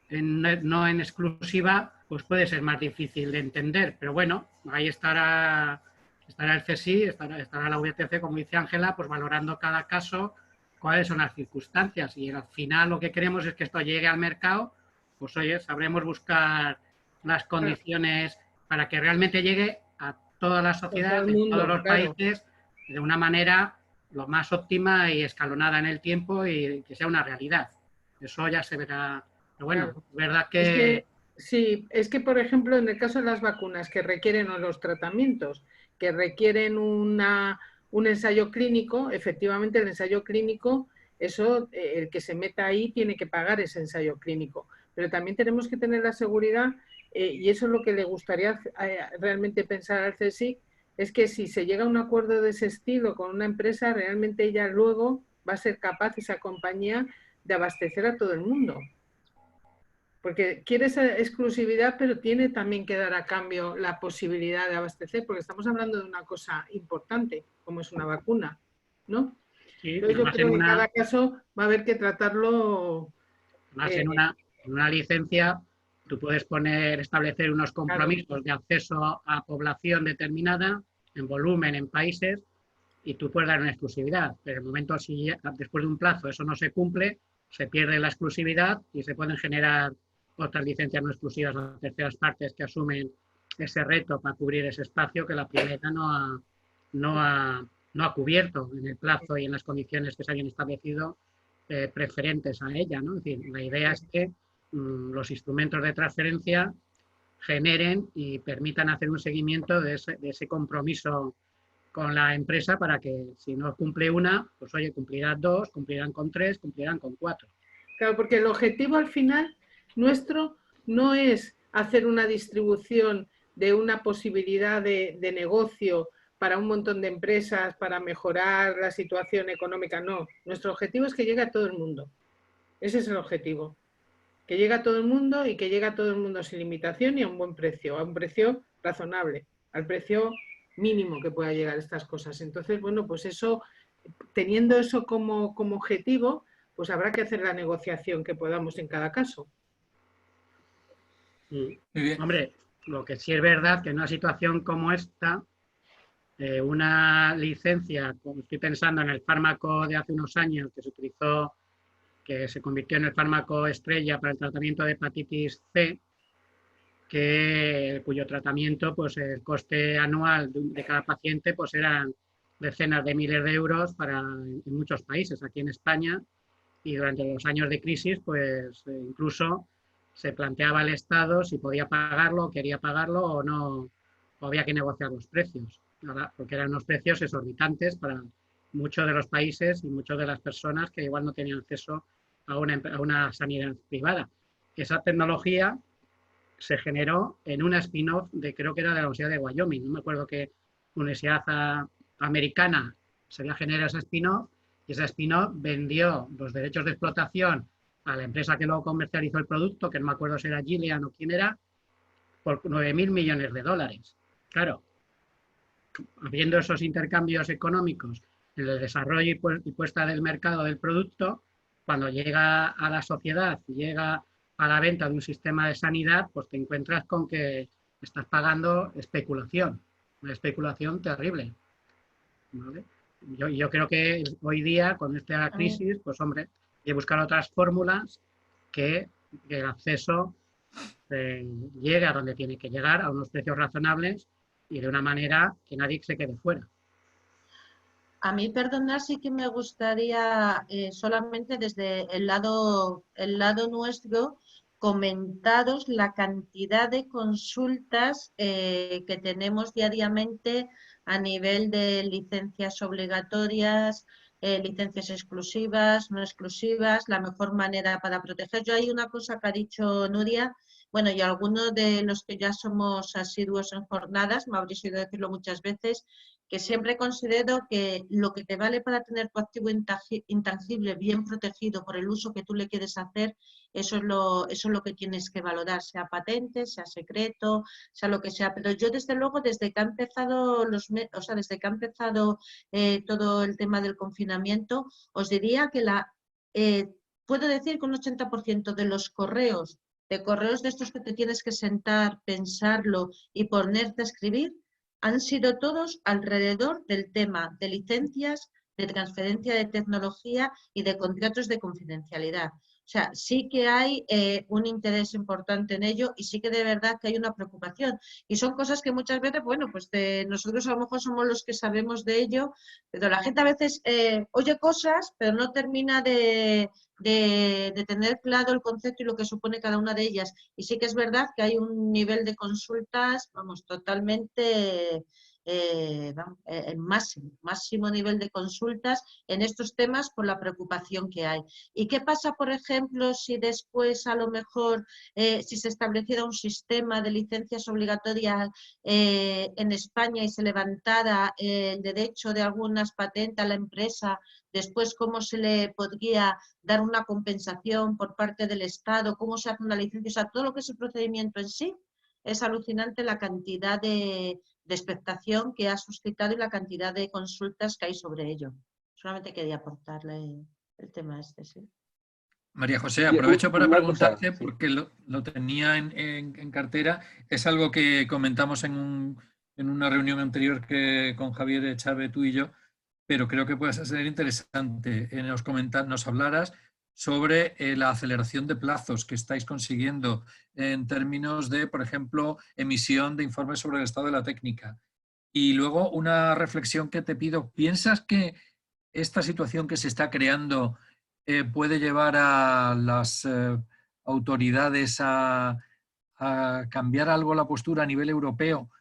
no en exclusiva, pues puede ser más difícil de entender. Pero bueno, ahí estará el CSIC, estará la VTC, como dice Ángela, pues valorando cada caso, cuáles son las circunstancias. Y al final lo que queremos es que esto llegue al mercado, pues oye, sabremos buscar las condiciones para que realmente llegue a toda la sociedad, en todos los países, de una manera lo más óptima y escalonada en el tiempo y que sea una realidad. Eso ya se verá. Pero bueno, claro. Es verdad que... Sí, es que, por ejemplo, en el caso de las vacunas que requieren o los tratamientos que requieren un ensayo clínico, efectivamente el ensayo clínico, eso, el que se meta ahí tiene que pagar ese ensayo clínico. Pero también tenemos que tener la seguridad, y eso es lo que le gustaría realmente pensar al CSIC, es que si se llega a un acuerdo de ese estilo con una empresa, realmente ella luego va a ser capaz, esa compañía, de abastecer a todo el mundo. Porque quiere esa exclusividad, pero tiene también que dar a cambio la posibilidad de abastecer, porque estamos hablando de una cosa importante, como es una vacuna, ¿no? Sí, entonces yo creo que cada caso va a haber que tratarlo... Más en una licencia tú puedes establecer unos compromisos de acceso a población determinada, en volumen, en países, y tú puedes dar una exclusividad. Pero en el momento, si después de un plazo eso no se cumple, se pierde la exclusividad y se pueden generar otras licencias no exclusivas a terceras partes que asumen ese reto para cubrir ese espacio que la primera no ha cubierto en el plazo y en las condiciones que se habían establecido preferentes a ella, ¿no? Es decir, la idea es que los instrumentos de transferencia generen y permitan hacer un seguimiento de ese compromiso con la empresa para que si no cumple una, pues oye, cumplirán 2, cumplirán con 3, cumplirán con 4. Claro, porque el objetivo al final nuestro no es hacer una distribución de una posibilidad de negocio para un montón de empresas, para mejorar la situación económica, no. Nuestro objetivo es que llegue a todo el mundo. Ese es el objetivo. Que llegue a todo el mundo y que llegue a todo el mundo sin limitación y a un buen precio, a un precio razonable, al precio mínimo que pueda llegar a estas cosas. Entonces, bueno, pues eso, teniendo eso como objetivo, pues habrá que hacer la negociación que podamos en cada caso. Hombre, lo que sí es verdad que en una situación como esta, una licencia, como estoy pensando en el fármaco de hace unos años que se utilizó, que se convirtió en el fármaco estrella para el tratamiento de hepatitis C, cuyo tratamiento, pues el coste anual de cada paciente pues eran decenas de miles de euros en muchos países, aquí en España, y durante los años de crisis, pues incluso se planteaba el Estado si podía pagarlo, quería pagarlo o no, o había que negociar los precios, ¿verdad? Porque eran unos precios exorbitantes para muchos de los países y muchas de las personas que igual no tenían acceso a una sanidad privada. esa tecnología se generó en una spin-off creo que era de la Universidad de Wyoming, no me acuerdo qué universidad americana se había generado esa spin-off, y esa spin-off vendió los derechos de explotación a la empresa que luego comercializó el producto, que no me acuerdo si era Gillian o quién era, por 9.000 millones de dólares. Claro, habiendo esos intercambios económicos en el desarrollo y puesta del mercado del producto, cuando llega a la sociedad, llega a la venta de un sistema de sanidad, pues te encuentras con que estás pagando especulación, una especulación terrible, ¿vale? Yo creo que hoy día, con esta crisis, pues hombre, hay que buscar otras fórmulas que el acceso llegue a donde tiene que llegar, a unos precios razonables y de una manera que nadie se quede fuera. A mí, perdonar, sí que me gustaría solamente desde el lado nuestro comentaros la cantidad de consultas que tenemos diariamente a nivel de licencias obligatorias, licencias exclusivas, no exclusivas, la mejor manera para proteger. Yo hay una cosa que ha dicho Nuria, bueno, y algunos de los que ya somos asiduos en jornadas, me habréis oído decirlo muchas veces, que siempre considero que lo que te vale para tener tu activo intangible bien protegido por el uso que tú le quieres hacer, eso es lo que tienes que valorar, sea patente, sea secreto, sea lo que sea. Pero yo, desde luego, desde que ha empezado todo el tema del confinamiento, os diría que puedo decir que un 80% de los correos, de estos que te tienes que sentar, pensarlo y ponerte a escribir, han sido todos alrededor del tema de licencias, de transferencia de tecnología y de contratos de confidencialidad. O sea, sí que hay un interés importante en ello y sí que de verdad que hay una preocupación. Y son cosas que muchas veces, bueno, pues nosotros a lo mejor somos los que sabemos de ello, pero la gente a veces oye cosas, pero no termina de tener claro el concepto y lo que supone cada una de ellas. Y sí que es verdad que hay un nivel de consultas, vamos, totalmente el máximo nivel de consultas en estos temas por la preocupación que hay. ¿Y qué pasa, por ejemplo, si después a lo mejor si se estableciera un sistema de licencias obligatorias en España y se levantara el derecho de algunas patentes a la empresa? Después, ¿cómo se le podría dar una compensación por parte del Estado? ¿Cómo se hace una licencia? O sea, todo lo que es el procedimiento en sí, es alucinante la cantidad de expectación que ha suscitado y la cantidad de consultas que hay sobre ello. Solamente quería aportarle el tema este, sí. María José, aprovecho para una preguntarte, cosa, sí. porque lo tenía en cartera, es algo que comentamos en una reunión anterior con Javier Chávez, tú y yo, pero creo que puede ser interesante. Nos hablaras sobre la aceleración de plazos que estáis consiguiendo en términos de, por ejemplo, emisión de informes sobre el estado de la técnica. Y luego una reflexión que te pido. ¿Piensas que esta situación que se está creando puede llevar a las autoridades a cambiar algo la postura a nivel europeo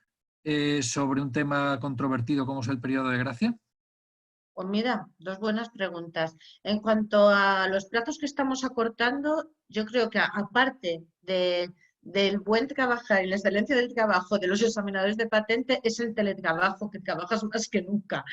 sobre un tema controvertido como es el periodo de gracia? Pues mira, dos buenas preguntas. En cuanto a los plazos que estamos acortando, yo creo que aparte del buen trabajar y la excelencia del trabajo de los examinadores de patente, es el teletrabajo, que trabajas más que nunca.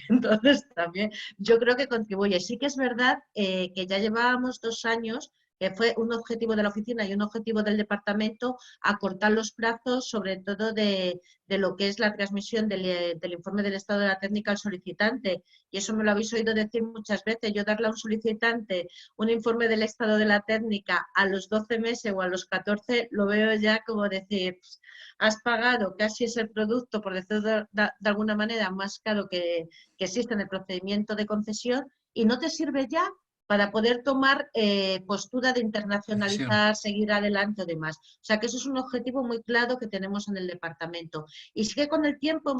Entonces, también yo creo que contribuye. Sí que es verdad que ya llevábamos 2 años, que fue un objetivo de la oficina y un objetivo del departamento, acortar los plazos, sobre todo de lo que es la transmisión del informe del estado de la técnica al solicitante. Y eso me lo habéis oído decir muchas veces. Yo darle a un solicitante un informe del estado de la técnica a los 12 meses o a los 14, lo veo ya como decir, has pagado casi ese producto, por decirlo de alguna manera, más caro que existe en el procedimiento de concesión, y no te sirve ya para poder tomar postura de internacionalizar, seguir adelante o demás. O sea que eso es un objetivo muy claro que tenemos en el departamento. Y sí que con el tiempo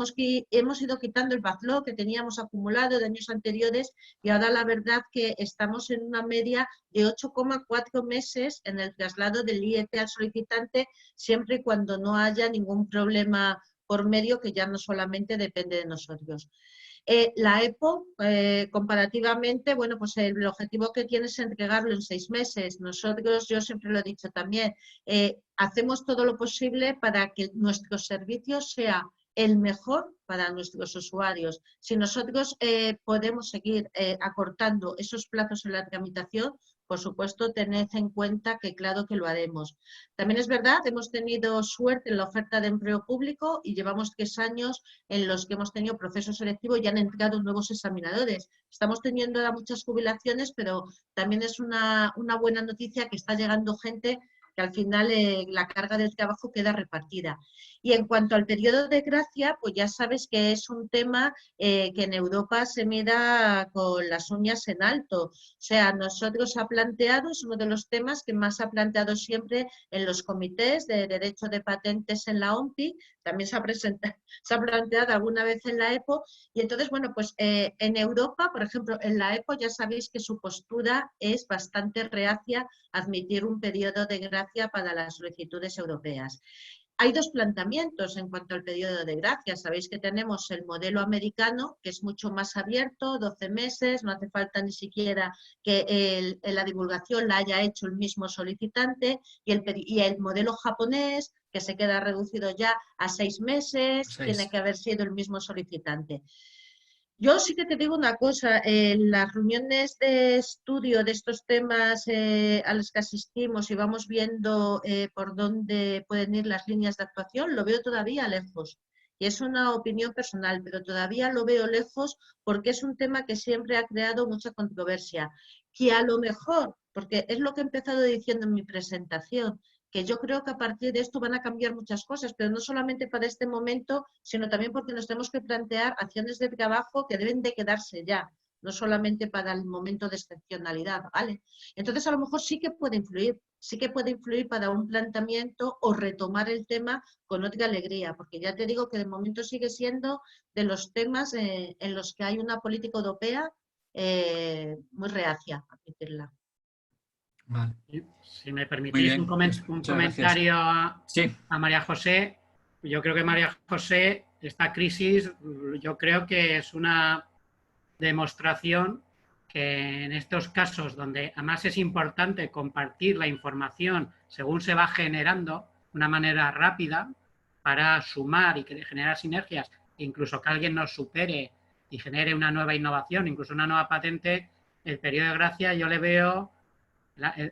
hemos ido quitando el backlog que teníamos acumulado de años anteriores, y ahora la verdad que estamos en una media de 8,4 meses en el traslado del IEP al solicitante, siempre y cuando no haya ningún problema por medio, que ya no solamente depende de nosotros. La EPO, comparativamente, bueno, pues el objetivo que tiene es entregarlo en 6 meses. Nosotros, yo siempre lo he dicho también, hacemos todo lo posible para que nuestro servicio sea el mejor para nuestros usuarios. Si nosotros podemos seguir acortando esos plazos en la tramitación, por supuesto, tened en cuenta que claro que lo haremos. También es verdad, hemos tenido suerte en la oferta de empleo público y llevamos 3 años en los que hemos tenido proceso selectivo y han entrado nuevos examinadores. Estamos teniendo ahora muchas jubilaciones, pero también es una buena noticia que está llegando gente que al final la carga del trabajo queda repartida. Y en cuanto al periodo de gracia, pues ya sabes que es un tema que en Europa se mira con las uñas en alto. O sea, nosotros ha planteado, es uno de los temas que más ha planteado siempre en los comités de derecho de patentes en la OMPI, también se ha planteado alguna vez en la EPO, y entonces, bueno, pues en Europa, por ejemplo, en la EPO ya sabéis que su postura es bastante reacia a admitir un periodo de gracia para las solicitudes europeas. Hay 2 planteamientos en cuanto al periodo de gracia. Sabéis que tenemos el modelo americano, que es mucho más abierto, 12 meses, no hace falta ni siquiera que la divulgación la haya hecho el mismo solicitante, y el modelo japonés, que se queda reducido ya a 6 meses, tiene que haber sido el mismo solicitante. Yo sí que te digo una cosa, en las reuniones de estudio de estos temas a las que asistimos y vamos viendo por dónde pueden ir las líneas de actuación, lo veo todavía lejos. Y es una opinión personal, pero todavía lo veo lejos porque es un tema que siempre ha creado mucha controversia. Que a lo mejor, porque es lo que he empezado diciendo en mi presentación, que yo creo que a partir de esto van a cambiar muchas cosas, pero no solamente para este momento, sino también porque nos tenemos que plantear acciones de trabajo que deben de quedarse ya, no solamente para el momento de excepcionalidad, ¿vale? Entonces, a lo mejor sí que puede influir para un planteamiento o retomar el tema con otra alegría, porque ya te digo que de momento sigue siendo de los temas en los que hay una política europea muy reacia a admitirla. Vale. Si me permitís un comentario a María José, yo creo que María José, esta crisis, yo creo que es una demostración que en estos casos donde además es importante compartir la información según se va generando de una manera rápida para sumar y generar sinergias, incluso que alguien nos supere y genere una nueva innovación, incluso una nueva patente, el periodo de gracia yo le veo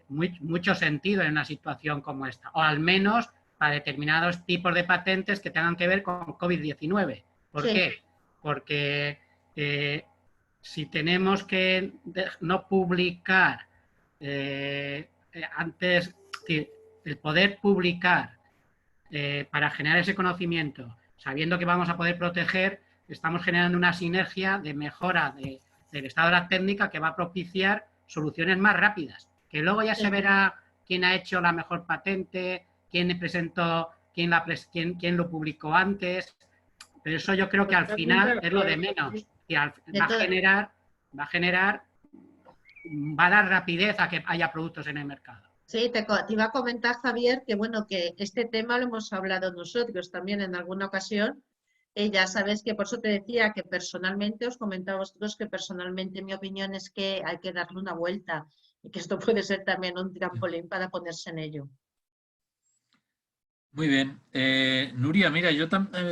mucho sentido en una situación como esta, o al menos para determinados tipos de patentes que tengan que ver con COVID-19. ¿Por qué? Porque si tenemos que no publicar antes, el poder publicar para generar ese conocimiento, sabiendo que vamos a poder proteger, estamos generando una sinergia de mejora del estado de la técnica que va a propiciar soluciones más rápidas. Que luego ya se verá quién ha hecho la mejor patente, quién presentó, quién lo publicó antes, pero eso yo creo que al final es lo de menos, y va a dar rapidez a que haya productos en el mercado. Sí, te iba a comentar, Javier, que bueno, que este tema lo hemos hablado nosotros también en alguna ocasión. Ya sabes que por eso te decía que personalmente, os comentaba a vosotros que personalmente mi opinión es que hay que darle una vuelta y que esto puede ser también un trampolín para ponerse en ello. Muy bien. Nuria, mira, yo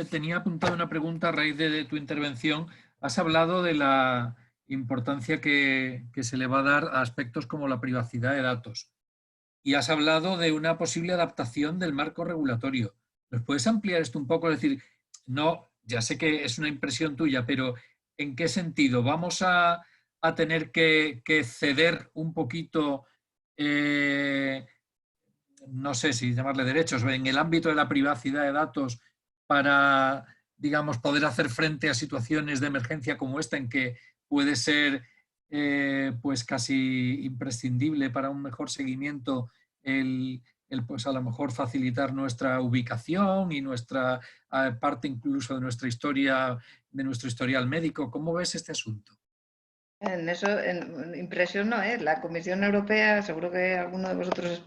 tenía apuntado una pregunta a raíz de tu intervención. Has hablado de la importancia que se le va a dar a aspectos como la privacidad de datos y has hablado de una posible adaptación del marco regulatorio. ¿Nos puedes ampliar esto un poco? Es decir, no, ya sé que es una impresión tuya, pero ¿en qué sentido? ¿Vamos a tener que ceder un poquito, no sé si llamarle derechos, en el ámbito de la privacidad de datos para, digamos, poder hacer frente a situaciones de emergencia como esta en que puede ser pues casi imprescindible para un mejor seguimiento el pues a lo mejor facilitar nuestra ubicación y nuestra parte incluso de nuestra historia, de nuestro historial médico? ¿Cómo ves este asunto? En eso, impresión no es. La Comisión Europea, seguro que alguno de vosotros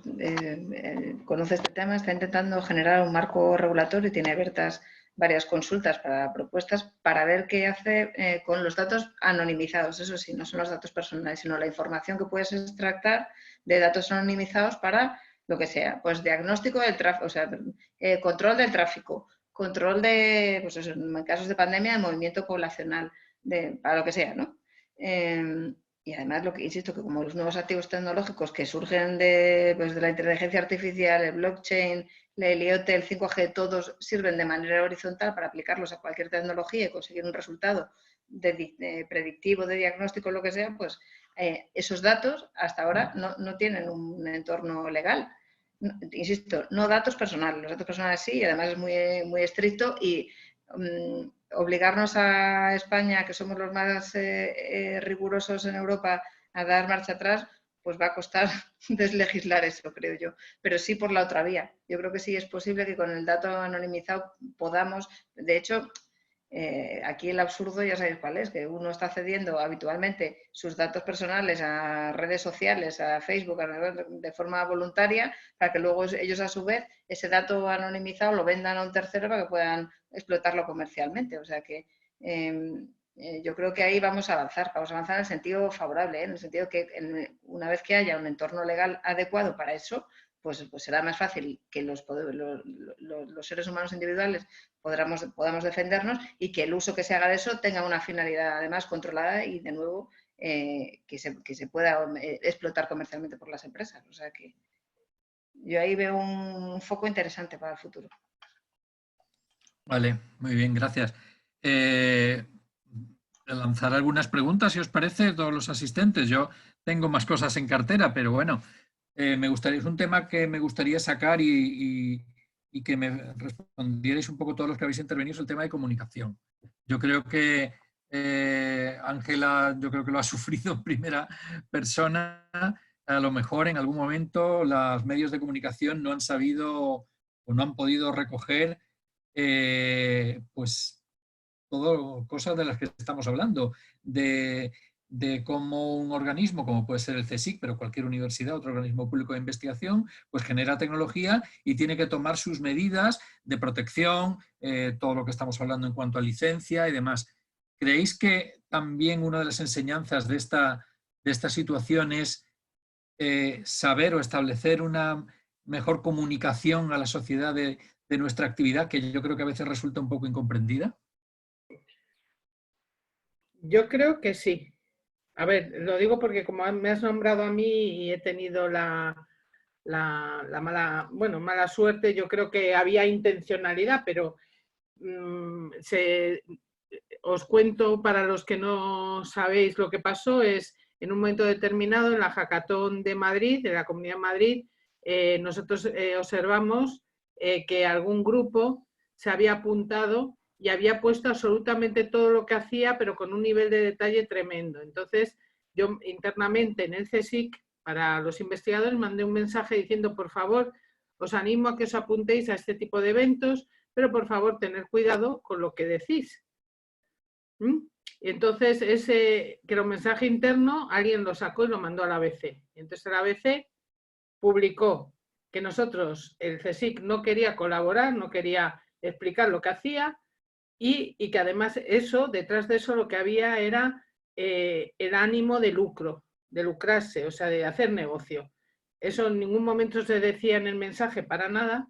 conoce este tema, está intentando generar un marco regulatorio y tiene abiertas varias consultas para propuestas para ver qué hace con los datos anonimizados. Eso sí, no son los datos personales, sino la información que puedes extractar de datos anonimizados para lo que sea, pues diagnóstico del tráfico, o sea, control del tráfico, control de, pues eso, en casos de pandemia, de movimiento poblacional, para lo que sea, ¿no? Y además, lo que insisto, que como los nuevos activos tecnológicos que surgen pues de la inteligencia artificial, el blockchain, el IoT, el 5G, todos sirven de manera horizontal para aplicarlos a cualquier tecnología y conseguir un resultado predictivo, de diagnóstico, lo que sea, pues esos datos hasta ahora no tienen un entorno legal. No, insisto, no datos personales, los datos personales sí, y además es muy estricto y obligarnos a España, que somos los más rigurosos en Europa, a dar marcha atrás, pues va a costar deslegislar eso, creo yo. Pero sí por la otra vía. Yo creo que sí es posible que con el dato anonimizado podamos, de hecho, aquí el absurdo ya sabéis cuál es, que uno está cediendo habitualmente sus datos personales a redes sociales, a Facebook, de forma voluntaria, para que luego ellos a su vez ese dato anonimizado lo vendan a un tercero para que puedan explotarlo comercialmente. O sea que yo creo que ahí vamos a avanzar en el sentido favorable, en el sentido que una vez que haya un entorno legal adecuado para eso, pues será más fácil que los seres humanos individuales podamos defendernos y que el uso que se haga de eso tenga una finalidad además controlada y de nuevo que se pueda explotar comercialmente por las empresas. O sea que yo ahí veo un foco interesante para el futuro. Vale, muy bien, gracias. Lanzar algunas preguntas, si os parece, todos los asistentes. Yo tengo más cosas en cartera, pero bueno, es un tema que me gustaría sacar y que me respondierais un poco todos los que habéis intervenido, es el tema de comunicación. Yo creo que Ángela, yo creo que lo ha sufrido en primera persona. A lo mejor en algún momento los medios de comunicación no han sabido o no han podido recoger pues todo cosas de las que estamos hablando, de cómo un organismo, como puede ser el CSIC, pero cualquier universidad, otro organismo público de investigación, pues genera tecnología y tiene que tomar sus medidas de protección, todo lo que estamos hablando en cuanto a licencia y demás. ¿Creéis que también una de las enseñanzas de esta situación es saber o establecer una mejor comunicación a la sociedad de nuestra actividad, que yo creo que a veces resulta un poco incomprendida? Yo creo que sí. A ver, lo digo porque como me has nombrado a mí y he tenido la mala suerte, yo creo que había intencionalidad, pero os cuento para los que no sabéis lo que pasó, es en un momento determinado en la Hackathon de Madrid, de la Comunidad de Madrid, nosotros observamos que algún grupo se había apuntado y había puesto absolutamente todo lo que hacía, pero con un nivel de detalle tremendo. Entonces, yo internamente en el CSIC, para los investigadores, mandé un mensaje diciendo, por favor, os animo a que os apuntéis a este tipo de eventos, pero por favor, tener cuidado con lo que decís. Entonces, ese que era un mensaje interno, alguien lo sacó y lo mandó al ABC. Entonces, el ABC publicó que nosotros, el CSIC, no quería colaborar, no quería explicar lo que hacía y que además detrás de eso lo que había era el ánimo de lucro, de lucrarse, o sea, de hacer negocio. Eso en ningún momento se decía en el mensaje para nada,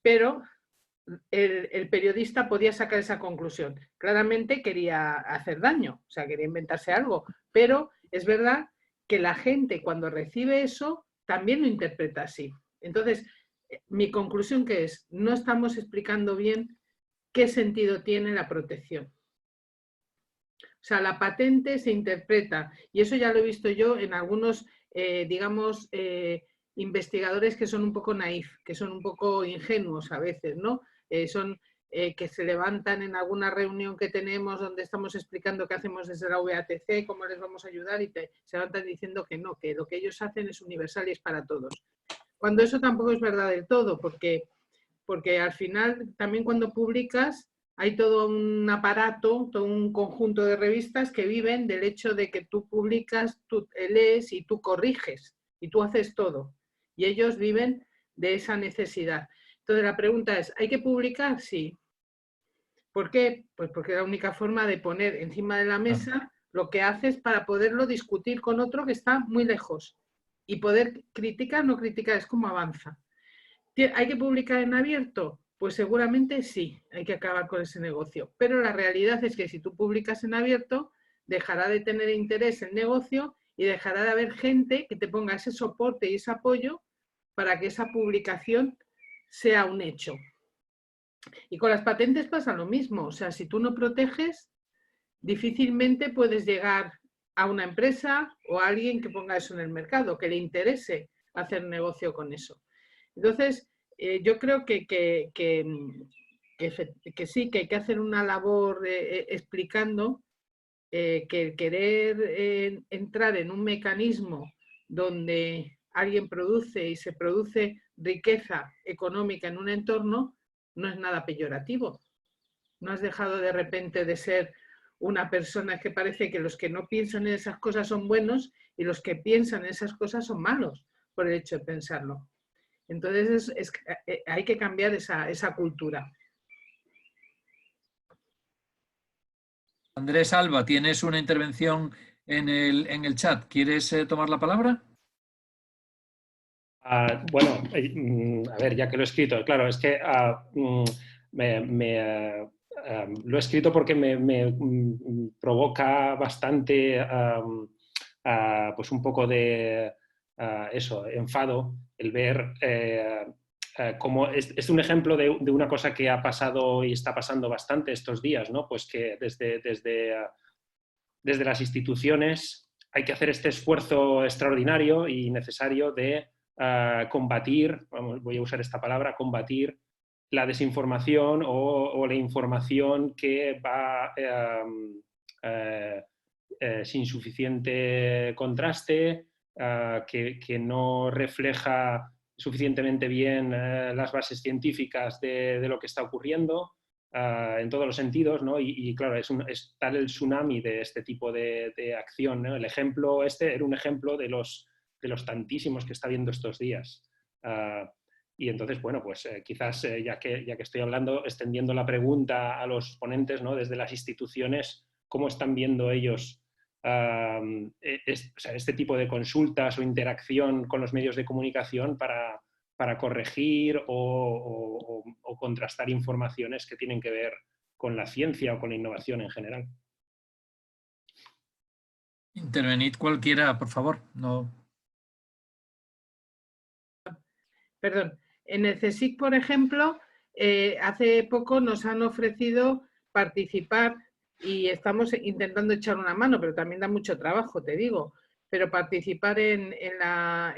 pero el periodista podía sacar esa conclusión. Claramente quería hacer daño, o sea, quería inventarse algo, pero es verdad que la gente cuando recibe eso también lo interpreta así. Entonces, mi conclusión que es, no estamos explicando bien qué sentido tiene la protección. O sea, la patente se interpreta, y eso ya lo he visto yo en algunos, digamos, investigadores que son un poco naif, que son un poco ingenuos a veces, ¿no? Que se levantan en alguna reunión que tenemos donde estamos explicando qué hacemos desde la VATC, cómo les vamos a ayudar, y se levantan diciendo que no, que lo que ellos hacen es universal y es para todos. Cuando eso tampoco es verdad del todo, porque al final también cuando publicas hay todo un aparato, todo un conjunto de revistas que viven del hecho de que tú publicas, tú lees y tú corriges y tú haces todo. Y ellos viven de esa necesidad. Entonces la pregunta es, ¿hay que publicar? Sí. ¿Por qué? Pues porque es la única forma de poner encima de la mesa lo que haces para poderlo discutir con otro que está muy lejos. Y poder criticar, no criticar, es como avanza. ¿Hay que publicar en abierto? Pues seguramente sí, hay que acabar con ese negocio. Pero la realidad es que si tú publicas en abierto, dejará de tener interés el negocio y dejará de haber gente que te ponga ese soporte y ese apoyo para que esa publicación sea un hecho. Y con las patentes pasa lo mismo. O sea, si tú no proteges, difícilmente puedes llegar a una empresa o a alguien que ponga eso en el mercado, que le interese hacer negocio con eso. Entonces, yo creo que sí, que hay que hacer una labor explicando que el querer entrar en un mecanismo donde alguien produce y se produce riqueza económica en un entorno no es nada peyorativo. No has dejado de repente de ser una persona que parece que los que no piensan en esas cosas son buenos y los que piensan en esas cosas son malos por el hecho de pensarlo. Entonces hay que cambiar esa cultura. Andrés Alba, tienes una intervención en el chat. ¿Quieres tomar la palabra? Bueno, a ver, ya que lo he escrito, claro, es que lo he escrito porque me provoca bastante pues un poco de eso, enfado, el ver cómo es un ejemplo de una cosa que ha pasado y está pasando bastante estos días, ¿no? Pues que desde las instituciones hay que hacer este esfuerzo extraordinario y necesario de combatir, voy a usar esta palabra, combatir la desinformación o la información que va sin suficiente contraste, que no refleja suficientemente bien las bases científicas de lo que está ocurriendo en todos los sentidos, ¿no? Y claro, es tal el tsunami de este tipo de acción, ¿no? El ejemplo este era un ejemplo de los tantísimos que está viendo estos días. Y entonces, bueno, pues quizás ya que estoy hablando, extendiendo la pregunta a los ponentes, ¿no? Desde las instituciones, ¿cómo están viendo ellos este tipo de consultas o interacción con los medios de comunicación para corregir o contrastar informaciones que tienen que ver con la ciencia o con la innovación en general? Intervenid cualquiera, por favor. No. Perdón. En el CSIC, por ejemplo, hace poco nos han ofrecido participar y estamos intentando echar una mano, pero también da mucho trabajo, te digo, pero participar en la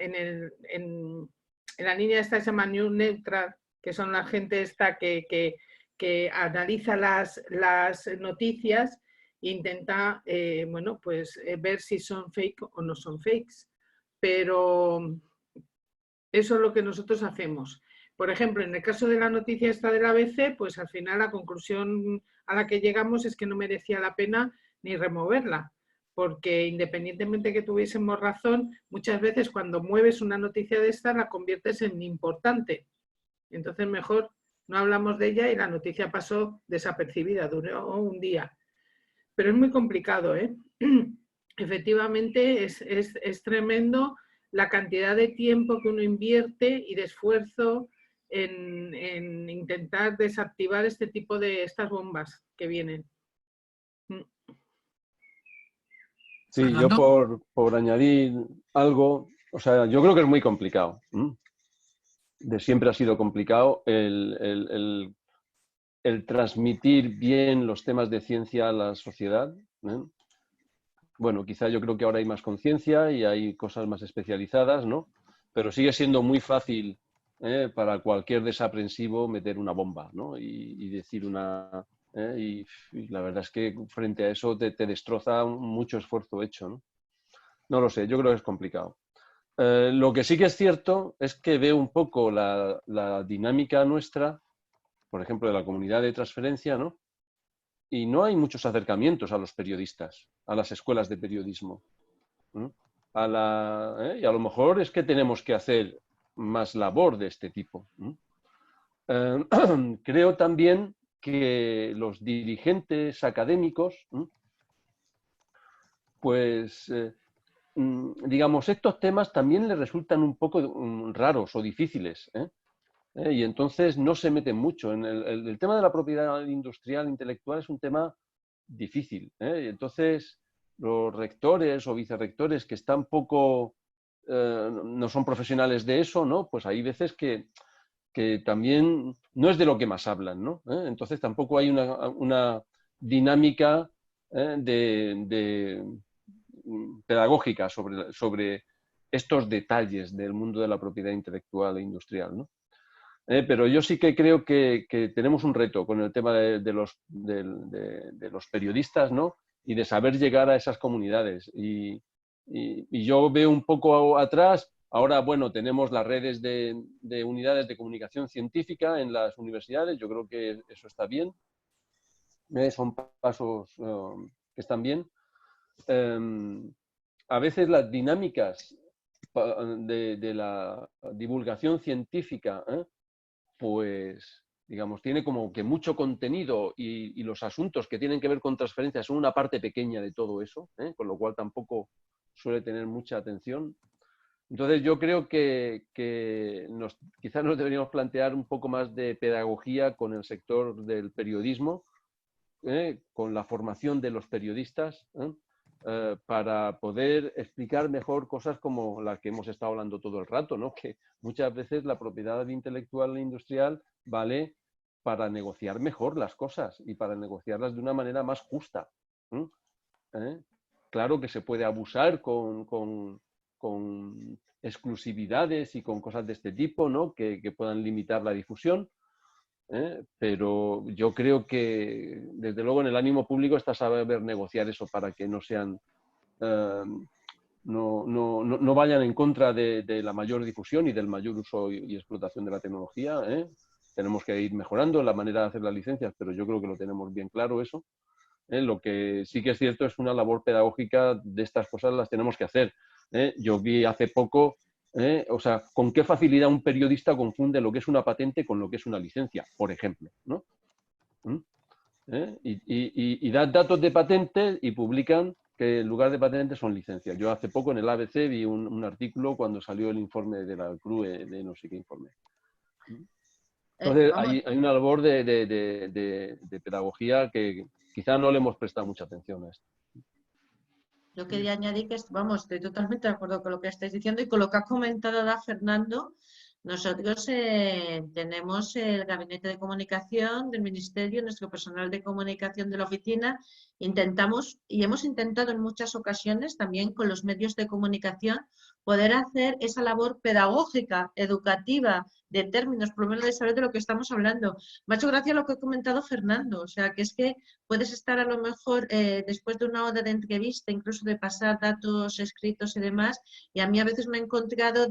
línea esta que se llama New Neutral, que son la gente esta que analiza las noticias e intenta bueno, pues, ver si son fake o no son fakes. Pero eso es lo que nosotros hacemos. Por ejemplo, en el caso de la noticia esta del ABC, pues al final la conclusión a la que llegamos es que no merecía la pena ni removerla, porque independientemente que tuviésemos razón, muchas veces cuando mueves una noticia de esta la conviertes en importante. Entonces mejor no hablamos de ella y la noticia pasó desapercibida, duró un día. Pero es muy complicado, ¿eh? Efectivamente es tremendo la cantidad de tiempo que uno invierte y de esfuerzo en intentar desactivar este tipo de estas bombas que vienen. Sí, yo por añadir algo, o sea, yo creo que es muy complicado. De siempre ha sido complicado el transmitir bien los temas de ciencia a la sociedad, ¿eh? Bueno, quizá yo creo que ahora hay más conciencia y hay cosas más especializadas, ¿no? Pero sigue siendo muy fácil para cualquier desaprensivo meter una bomba, ¿no? Y decir una... y la verdad es que frente a eso te destroza mucho esfuerzo hecho, ¿no? No lo sé, yo creo que es complicado. Lo que sí que es cierto es que veo un poco la dinámica nuestra, por ejemplo, de la comunidad de transferencia, ¿no? Y no hay muchos acercamientos a los periodistas, a las escuelas de periodismo. Y a lo mejor es que tenemos que hacer más labor de este tipo. Creo también que los dirigentes académicos, pues, digamos, estos temas también les resultan un poco raros o difíciles, y entonces no se meten mucho. El tema de la propiedad industrial intelectual es un tema difícil, y entonces los rectores o vicerrectores que están poco, no son profesionales de eso, ¿no? Pues hay veces que también no es de lo que más hablan, ¿no? Entonces tampoco hay una dinámica pedagógica sobre estos detalles del mundo de la propiedad intelectual e industrial, ¿no? Pero yo sí que creo que tenemos un reto con el tema de los periodistas, ¿no? Y de saber llegar a esas comunidades. Y yo veo un poco atrás. Ahora, bueno, tenemos las redes de unidades de comunicación científica en las universidades. Yo creo que eso está bien. Son pasos que están bien. A veces las dinámicas de la divulgación científica, pues, digamos, tiene como que mucho contenido y los asuntos que tienen que ver con transferencias son una parte pequeña de todo eso, con lo cual tampoco suele tener mucha atención. Entonces yo creo que quizás nos deberíamos plantear un poco más de pedagogía con el sector del periodismo, con la formación de los periodistas, para poder explicar mejor cosas como las que hemos estado hablando todo el rato, ¿no? Que muchas veces la propiedad intelectual e industrial vale para negociar mejor las cosas y para negociarlas de una manera más justa. Claro que se puede abusar con exclusividades y con cosas de este tipo, ¿no? que puedan limitar la difusión, pero yo creo que desde luego en el ánimo público está saber negociar eso para que no sean no vayan en contra de la mayor difusión y del mayor uso y explotación de la tecnología. Tenemos que ir mejorando la manera de hacer las licencias, pero yo creo que lo tenemos bien claro eso. Lo que sí que es cierto es una labor pedagógica de estas cosas, las tenemos que hacer. Yo vi hace poco, o sea, con qué facilidad un periodista confunde lo que es una patente con lo que es una licencia, por ejemplo, ¿no? Y dan datos de patentes y publican que en lugar de patentes son licencias. Yo hace poco en el ABC vi un artículo cuando salió el informe de la CRUE, de no sé qué informe. Entonces hay una labor de pedagogía que quizá no le hemos prestado mucha atención a esto. Yo quería añadir que, vamos, estoy totalmente de acuerdo con lo que estáis diciendo y con lo que ha comentado ahora Fernando. Nosotros tenemos el gabinete de comunicación del Ministerio, nuestro personal de comunicación de la oficina. Intentamos y hemos intentado en muchas ocasiones también con los medios de comunicación poder hacer esa labor pedagógica, educativa, de términos, por lo menos de saber de lo que estamos hablando. Me ha hecho gracia lo que ha comentado Fernando, o sea, que es que puedes estar a lo mejor después de una hora de entrevista, incluso de pasar datos escritos y demás, y a mí a veces me he encontrado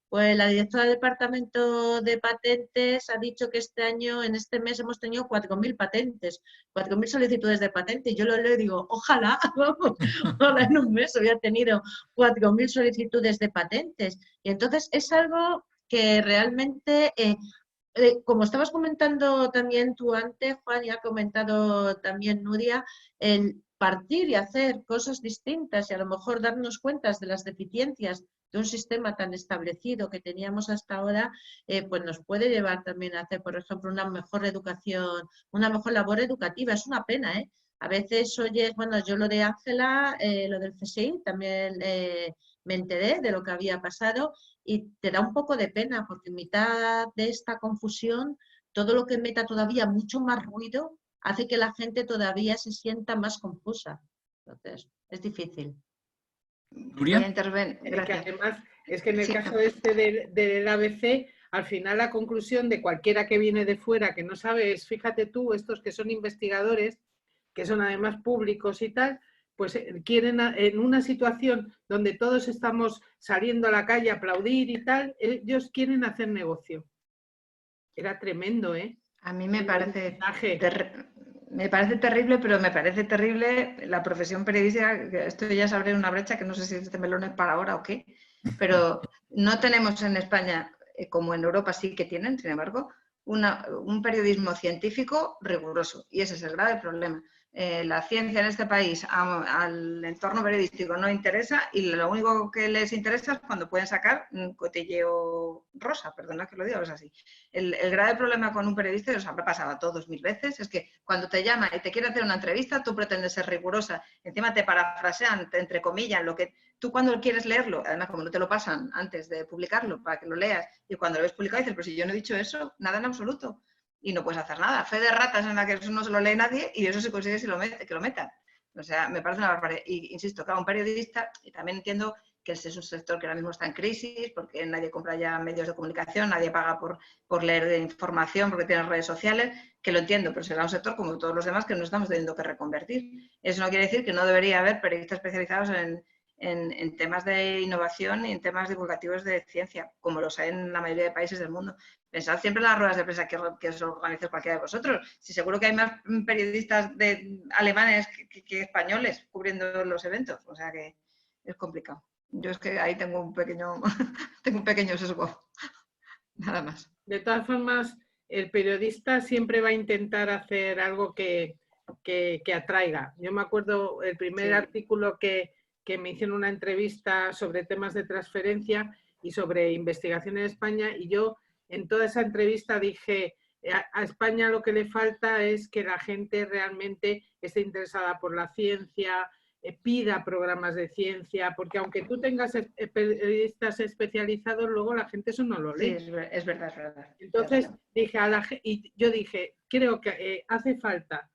pues la directora del departamento de patentes ha dicho que este año, en este mes, hemos tenido 4.000 patentes, 4.000 solicitudes de patente. Y yo lo leo y digo, ojalá, vamos, ojalá en un mes hubiera tenido 4.000 solicitudes de patentes. Y entonces es algo que realmente, como estabas comentando también tú antes, Juan, y ha comentado también Nuria, el partir y hacer cosas distintas y a lo mejor darnos cuenta de las deficiencias de un sistema tan establecido que teníamos hasta ahora, pues nos puede llevar también a hacer, por ejemplo, una mejor educación, una mejor labor educativa. Es una pena, ¿eh? A veces oyes, bueno, yo lo de Ángela, lo del FSI, también me enteré de lo que había pasado y te da un poco de pena porque en mitad de esta confusión, todo lo que meta todavía mucho más ruido hace que la gente todavía se sienta más confusa. Entonces, es difícil. Voy a intervenir. Además, es que en el caso del ABC, al final la conclusión de cualquiera que viene de fuera, que no sabe, es, fíjate tú, estos que son investigadores, que son además públicos y tal, pues quieren, en una situación donde todos estamos saliendo a la calle a aplaudir y tal, ellos quieren hacer negocio. Era tremendo, ¿eh? A mí me parece terrible, pero me parece terrible la profesión periodística. Esto ya se abre una brecha que no sé si este melón es para ahora o qué, pero no tenemos en España, como en Europa sí que tienen, sin embargo, un periodismo científico riguroso. Y ese es el grave problema. La ciencia en este país al entorno periodístico no interesa, y lo único que les interesa es cuando pueden sacar un cotilleo rosa, perdona que lo diga, es así. El grave problema con un periodista, y os habrá pasado a todos 1000 veces, es que cuando te llama y te quiere hacer una entrevista, tú pretendes ser rigurosa, encima te parafrasean, te entrecomillan lo que tú cuando quieres leerlo, además como no te lo pasan antes de publicarlo para que lo leas, y cuando lo ves publicado dices, pero si yo no he dicho eso, nada en absoluto. Y no puedes hacer nada. Fe de ratas en la que eso no se lo lee nadie y eso se consigue que lo metan. O sea, me parece una barbaridad. Y insisto, claro, un periodista, y también entiendo que ese es un sector que ahora mismo está en crisis, porque nadie compra ya medios de comunicación, nadie paga por leer información, porque tiene redes sociales, que lo entiendo, pero será un sector como todos los demás que nos estamos teniendo que reconvertir. Eso no quiere decir que no debería haber periodistas especializados en temas de innovación y en temas divulgativos de ciencia, como los hay en la mayoría de países del mundo. Pensad siempre en las ruedas de prensa que os organice cualquiera de vosotros. Si seguro que hay más periodistas alemanes que españoles cubriendo los eventos, o sea que es complicado. Yo es que ahí tengo un pequeño sesgo, nada más. De todas formas, el periodista siempre va a intentar hacer algo que atraiga. Yo me acuerdo el primer artículo que me hicieron una entrevista sobre temas de transferencia y sobre investigación en España, y yo en toda esa entrevista dije, a España lo que le falta es que la gente realmente esté interesada por la ciencia, pida programas de ciencia, porque aunque tú tengas periodistas especializados, luego la gente eso no lo lee. Sí, es verdad. Entonces yo dije, creo que hace falta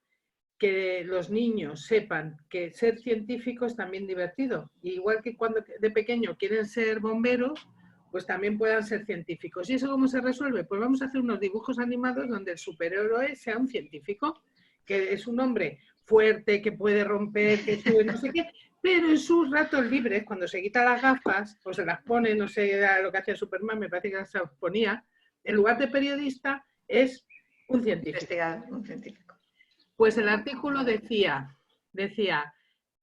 que los niños sepan que ser científico es también divertido. Y igual que cuando de pequeño quieren ser bomberos, pues también puedan ser científicos. ¿Y eso cómo se resuelve? Pues vamos a hacer unos dibujos animados donde el superhéroe sea un científico, que es un hombre fuerte, que puede romper, que sube, no sé qué, pero en sus ratos libres, cuando se quita las gafas, o se las pone, no sé lo que hacía Superman, me parece que se las ponía, en lugar de periodista es un científico. Un científico. Pues el artículo decía,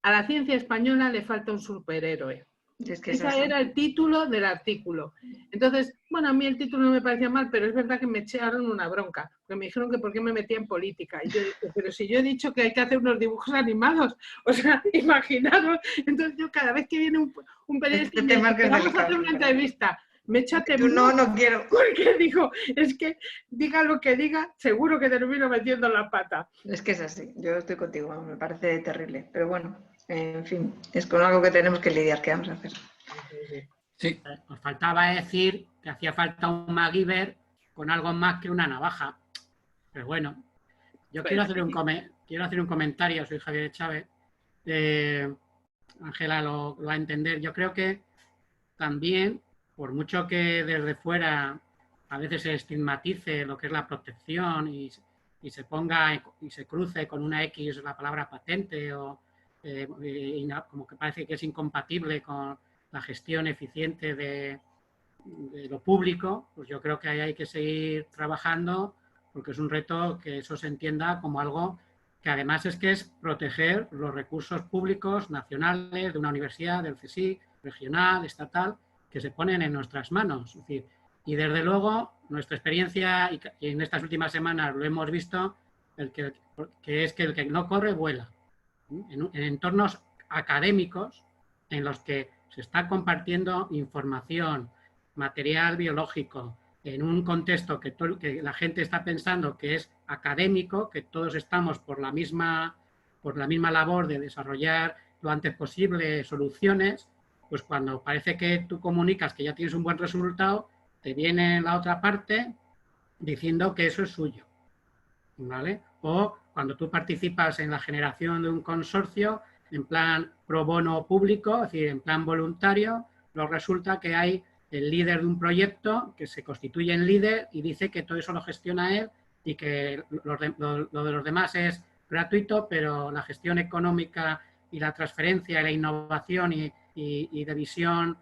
a la ciencia española le falta un superhéroe. Es que ese era el título del artículo. Entonces, bueno, a mí el título no me parecía mal, pero es verdad que me echaron una bronca, porque me dijeron que por qué me metía en política. Y yo dije, pero si yo he dicho que hay que hacer unos dibujos animados, o sea, imaginaros. Entonces yo cada vez que viene un periodista y me dice, vamos a hacer una entrevista, me echa temor. No quiero. Porque digo, es que diga lo que diga, seguro que termino metiendo la pata. Es que es así, yo estoy contigo, me parece terrible. Pero bueno, en fin, es con algo que tenemos que lidiar, ¿qué vamos a hacer? Sí. Os faltaba decir que hacía falta un MacGyver con algo más que una navaja. Pero bueno, yo quiero hacer un comentario, soy Javier Chávez. Ángela lo va a entender. Yo creo que también, por mucho que desde fuera a veces se estigmatice lo que es la protección y se ponga y se cruce con una X la palabra patente o como que parece que es incompatible con la gestión eficiente de lo público, pues yo creo que ahí hay que seguir trabajando porque es un reto que eso se entienda como algo que además es que es proteger los recursos públicos nacionales de una universidad, del CSIC, regional, estatal, que se ponen en nuestras manos. Es decir, y desde luego nuestra experiencia, y en estas últimas semanas lo hemos visto, que es que el que no corre vuela. En entornos académicos en los que se está compartiendo información, material biológico, en un contexto que la gente está pensando que es académico, que todos estamos por la misma labor de desarrollar lo antes posible soluciones, pues cuando parece que tú comunicas que ya tienes un buen resultado, te viene la otra parte diciendo que eso es suyo, ¿vale? O cuando tú participas en la generación de un consorcio en plan pro bono público, es decir, en plan voluntario, luego resulta que hay el líder de un proyecto que se constituye en líder y dice que todo eso lo gestiona él y que lo de los demás es gratuito, pero la gestión económica y la transferencia y la innovación y de visión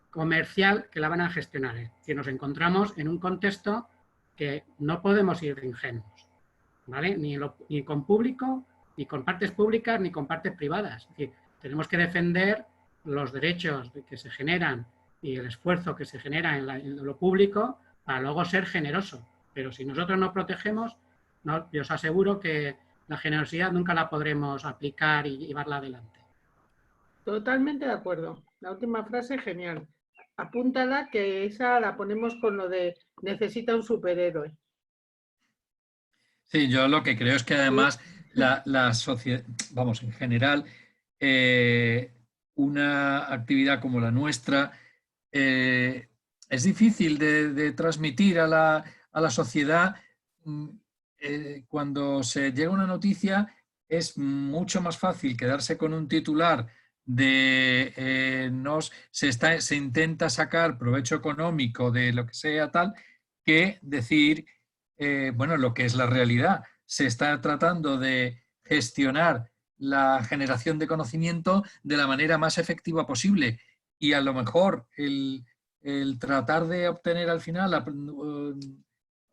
comercial que la van a gestionar. Es decir, nos encontramos en un contexto que no podemos ir de ingenuos, ¿vale? Ni con público, ni con partes públicas, ni con partes privadas. Es decir, tenemos que defender los derechos que se generan y el esfuerzo que se genera en lo público para luego ser generoso. Pero si nosotros nos protegemos, yo os aseguro que la generosidad nunca la podremos aplicar y llevarla adelante. Totalmente de acuerdo. La última frase, genial. Apúntala, que esa la ponemos con lo de necesita un superhéroe. Sí, yo lo que creo es que además la sociedad, vamos, en general, una actividad como la nuestra es difícil de transmitir a la sociedad. Cuando se llega a una noticia es mucho más fácil quedarse con un titular de se intenta sacar provecho económico de lo que sea tal, que decir, bueno, lo que es la realidad. Se está tratando de gestionar la generación de conocimiento de la manera más efectiva posible, y a lo mejor el tratar de obtener al final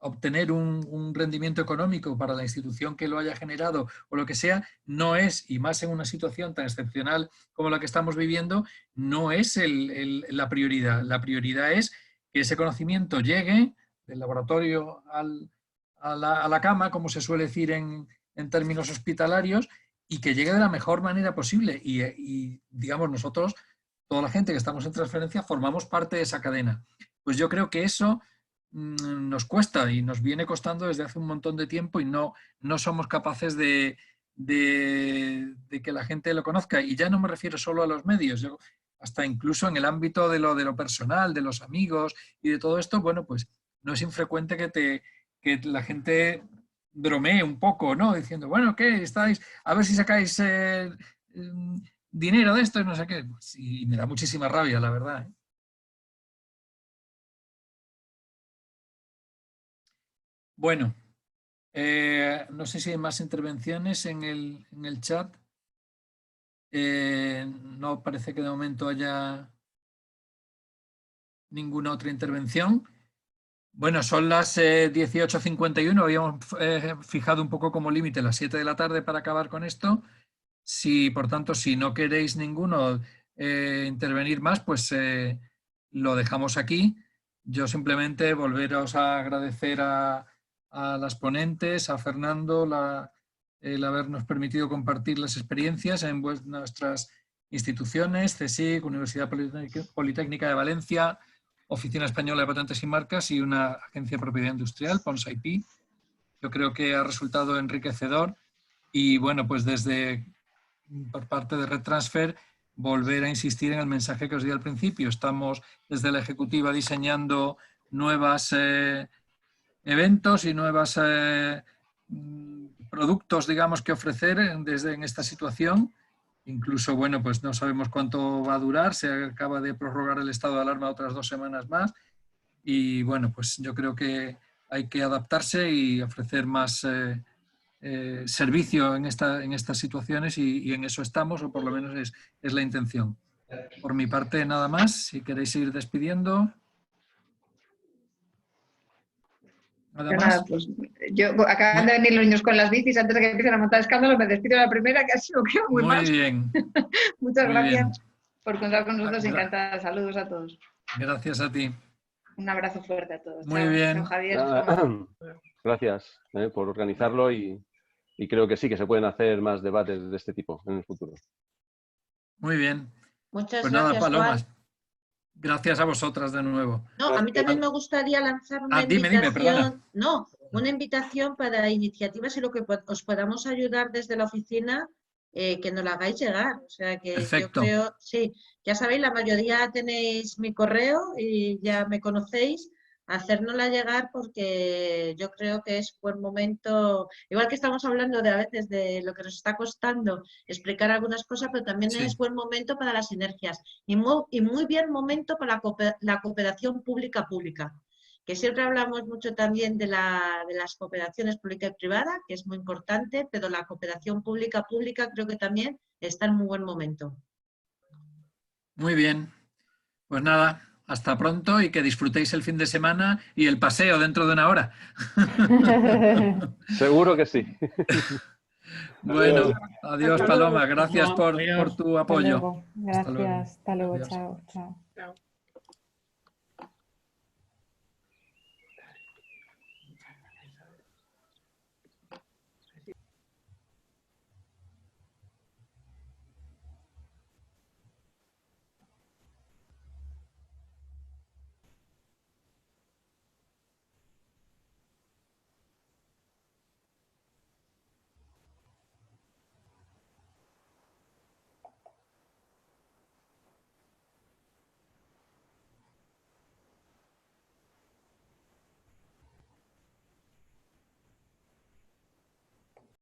obtener un rendimiento económico para la institución que lo haya generado o lo que sea, no es, y más en una situación tan excepcional como la que estamos viviendo, no es la prioridad. La prioridad es que ese conocimiento llegue del laboratorio a la cama, como se suele decir en términos hospitalarios, y que llegue de la mejor manera posible. Y digamos, nosotros, toda la gente que estamos en transferencia, formamos parte de esa cadena. Pues yo creo que eso nos cuesta y nos viene costando desde hace un montón de tiempo, y no somos capaces de que la gente lo conozca. Y ya no me refiero solo a los medios, hasta incluso en el ámbito de lo personal, de los amigos y de todo esto, bueno, pues no es infrecuente que la gente bromee un poco, ¿no? Diciendo, bueno, ¿qué estáis? A ver si sacáis dinero de esto y no sé qué. Pues, y me da muchísima rabia, la verdad, ¿eh? Bueno, no sé si hay más intervenciones en el chat. No parece que de momento haya ninguna otra intervención. Bueno, son las 18:51. Habíamos fijado un poco como límite las 7 de la tarde para acabar con esto. Por tanto, si no queréis ninguno intervenir más, pues lo dejamos aquí. Yo simplemente volveros a agradecer a las ponentes, a Fernando, el habernos permitido compartir las experiencias en nuestras instituciones, CSIC, Universidad Politécnica de Valencia, Oficina Española de Patentes y Marcas y una agencia de propiedad industrial, Pons IP. Yo creo que ha resultado enriquecedor, y bueno, pues por parte de RedTransfer, volver a insistir en el mensaje que os di al principio. Estamos desde la Ejecutiva diseñando nuevos eventos y nuevos productos, digamos, que ofrecer en esta situación. Incluso, bueno, pues no sabemos cuánto va a durar. Se acaba de prorrogar el estado de alarma otras 2 semanas más. Y bueno, pues yo creo que hay que adaptarse y ofrecer más servicio en estas situaciones, y en eso estamos, o por lo menos es la intención. Por mi parte, nada más. Si queréis ir despidiendo. ¿Nada más? Nada, pues yo acaban de venir los niños con las bicis antes de que empiecen a montar escándalo. Me despido la primera, que ha sido muy mal. Bien. Muchas Muy gracias bien. por contar con nosotros. Encantada. Saludos a todos. Gracias a ti. Un abrazo fuerte a todos. Muy Chao. bien. Chao, Javier. Gracias por organizarlo, y creo que sí, que se pueden hacer más debates de este tipo en el futuro. Muy bien. Muchas Pues gracias, nada, Paloma. Juan. Gracias a vosotras de nuevo. No, a mí también me gustaría lanzar una Dime, invitación. perdona. No, una invitación para iniciativas y lo que os podamos ayudar desde la oficina, que nos la hagáis llegar. O sea que Perfecto. yo creo, sí, ya sabéis, la mayoría tenéis mi correo y ya me conocéis. Hacérnosla llegar, porque yo creo que es buen momento, igual que estamos hablando a veces de lo que nos está costando explicar algunas cosas, pero también Sí. es buen momento para las sinergias y muy bien momento para la cooperación pública-pública, que siempre hablamos mucho también de las cooperaciones pública y privada, que es muy importante, pero la cooperación pública-pública creo que también está en muy buen momento. Muy bien. Pues nada, hasta pronto, y que disfrutéis el fin de semana y el paseo dentro de una hora. Seguro que sí. Bueno, adiós, Paloma. Gracias por tu Hasta apoyo. luego. Hasta luego. Gracias. Hasta luego. Adiós. Chao. Chao. Chao.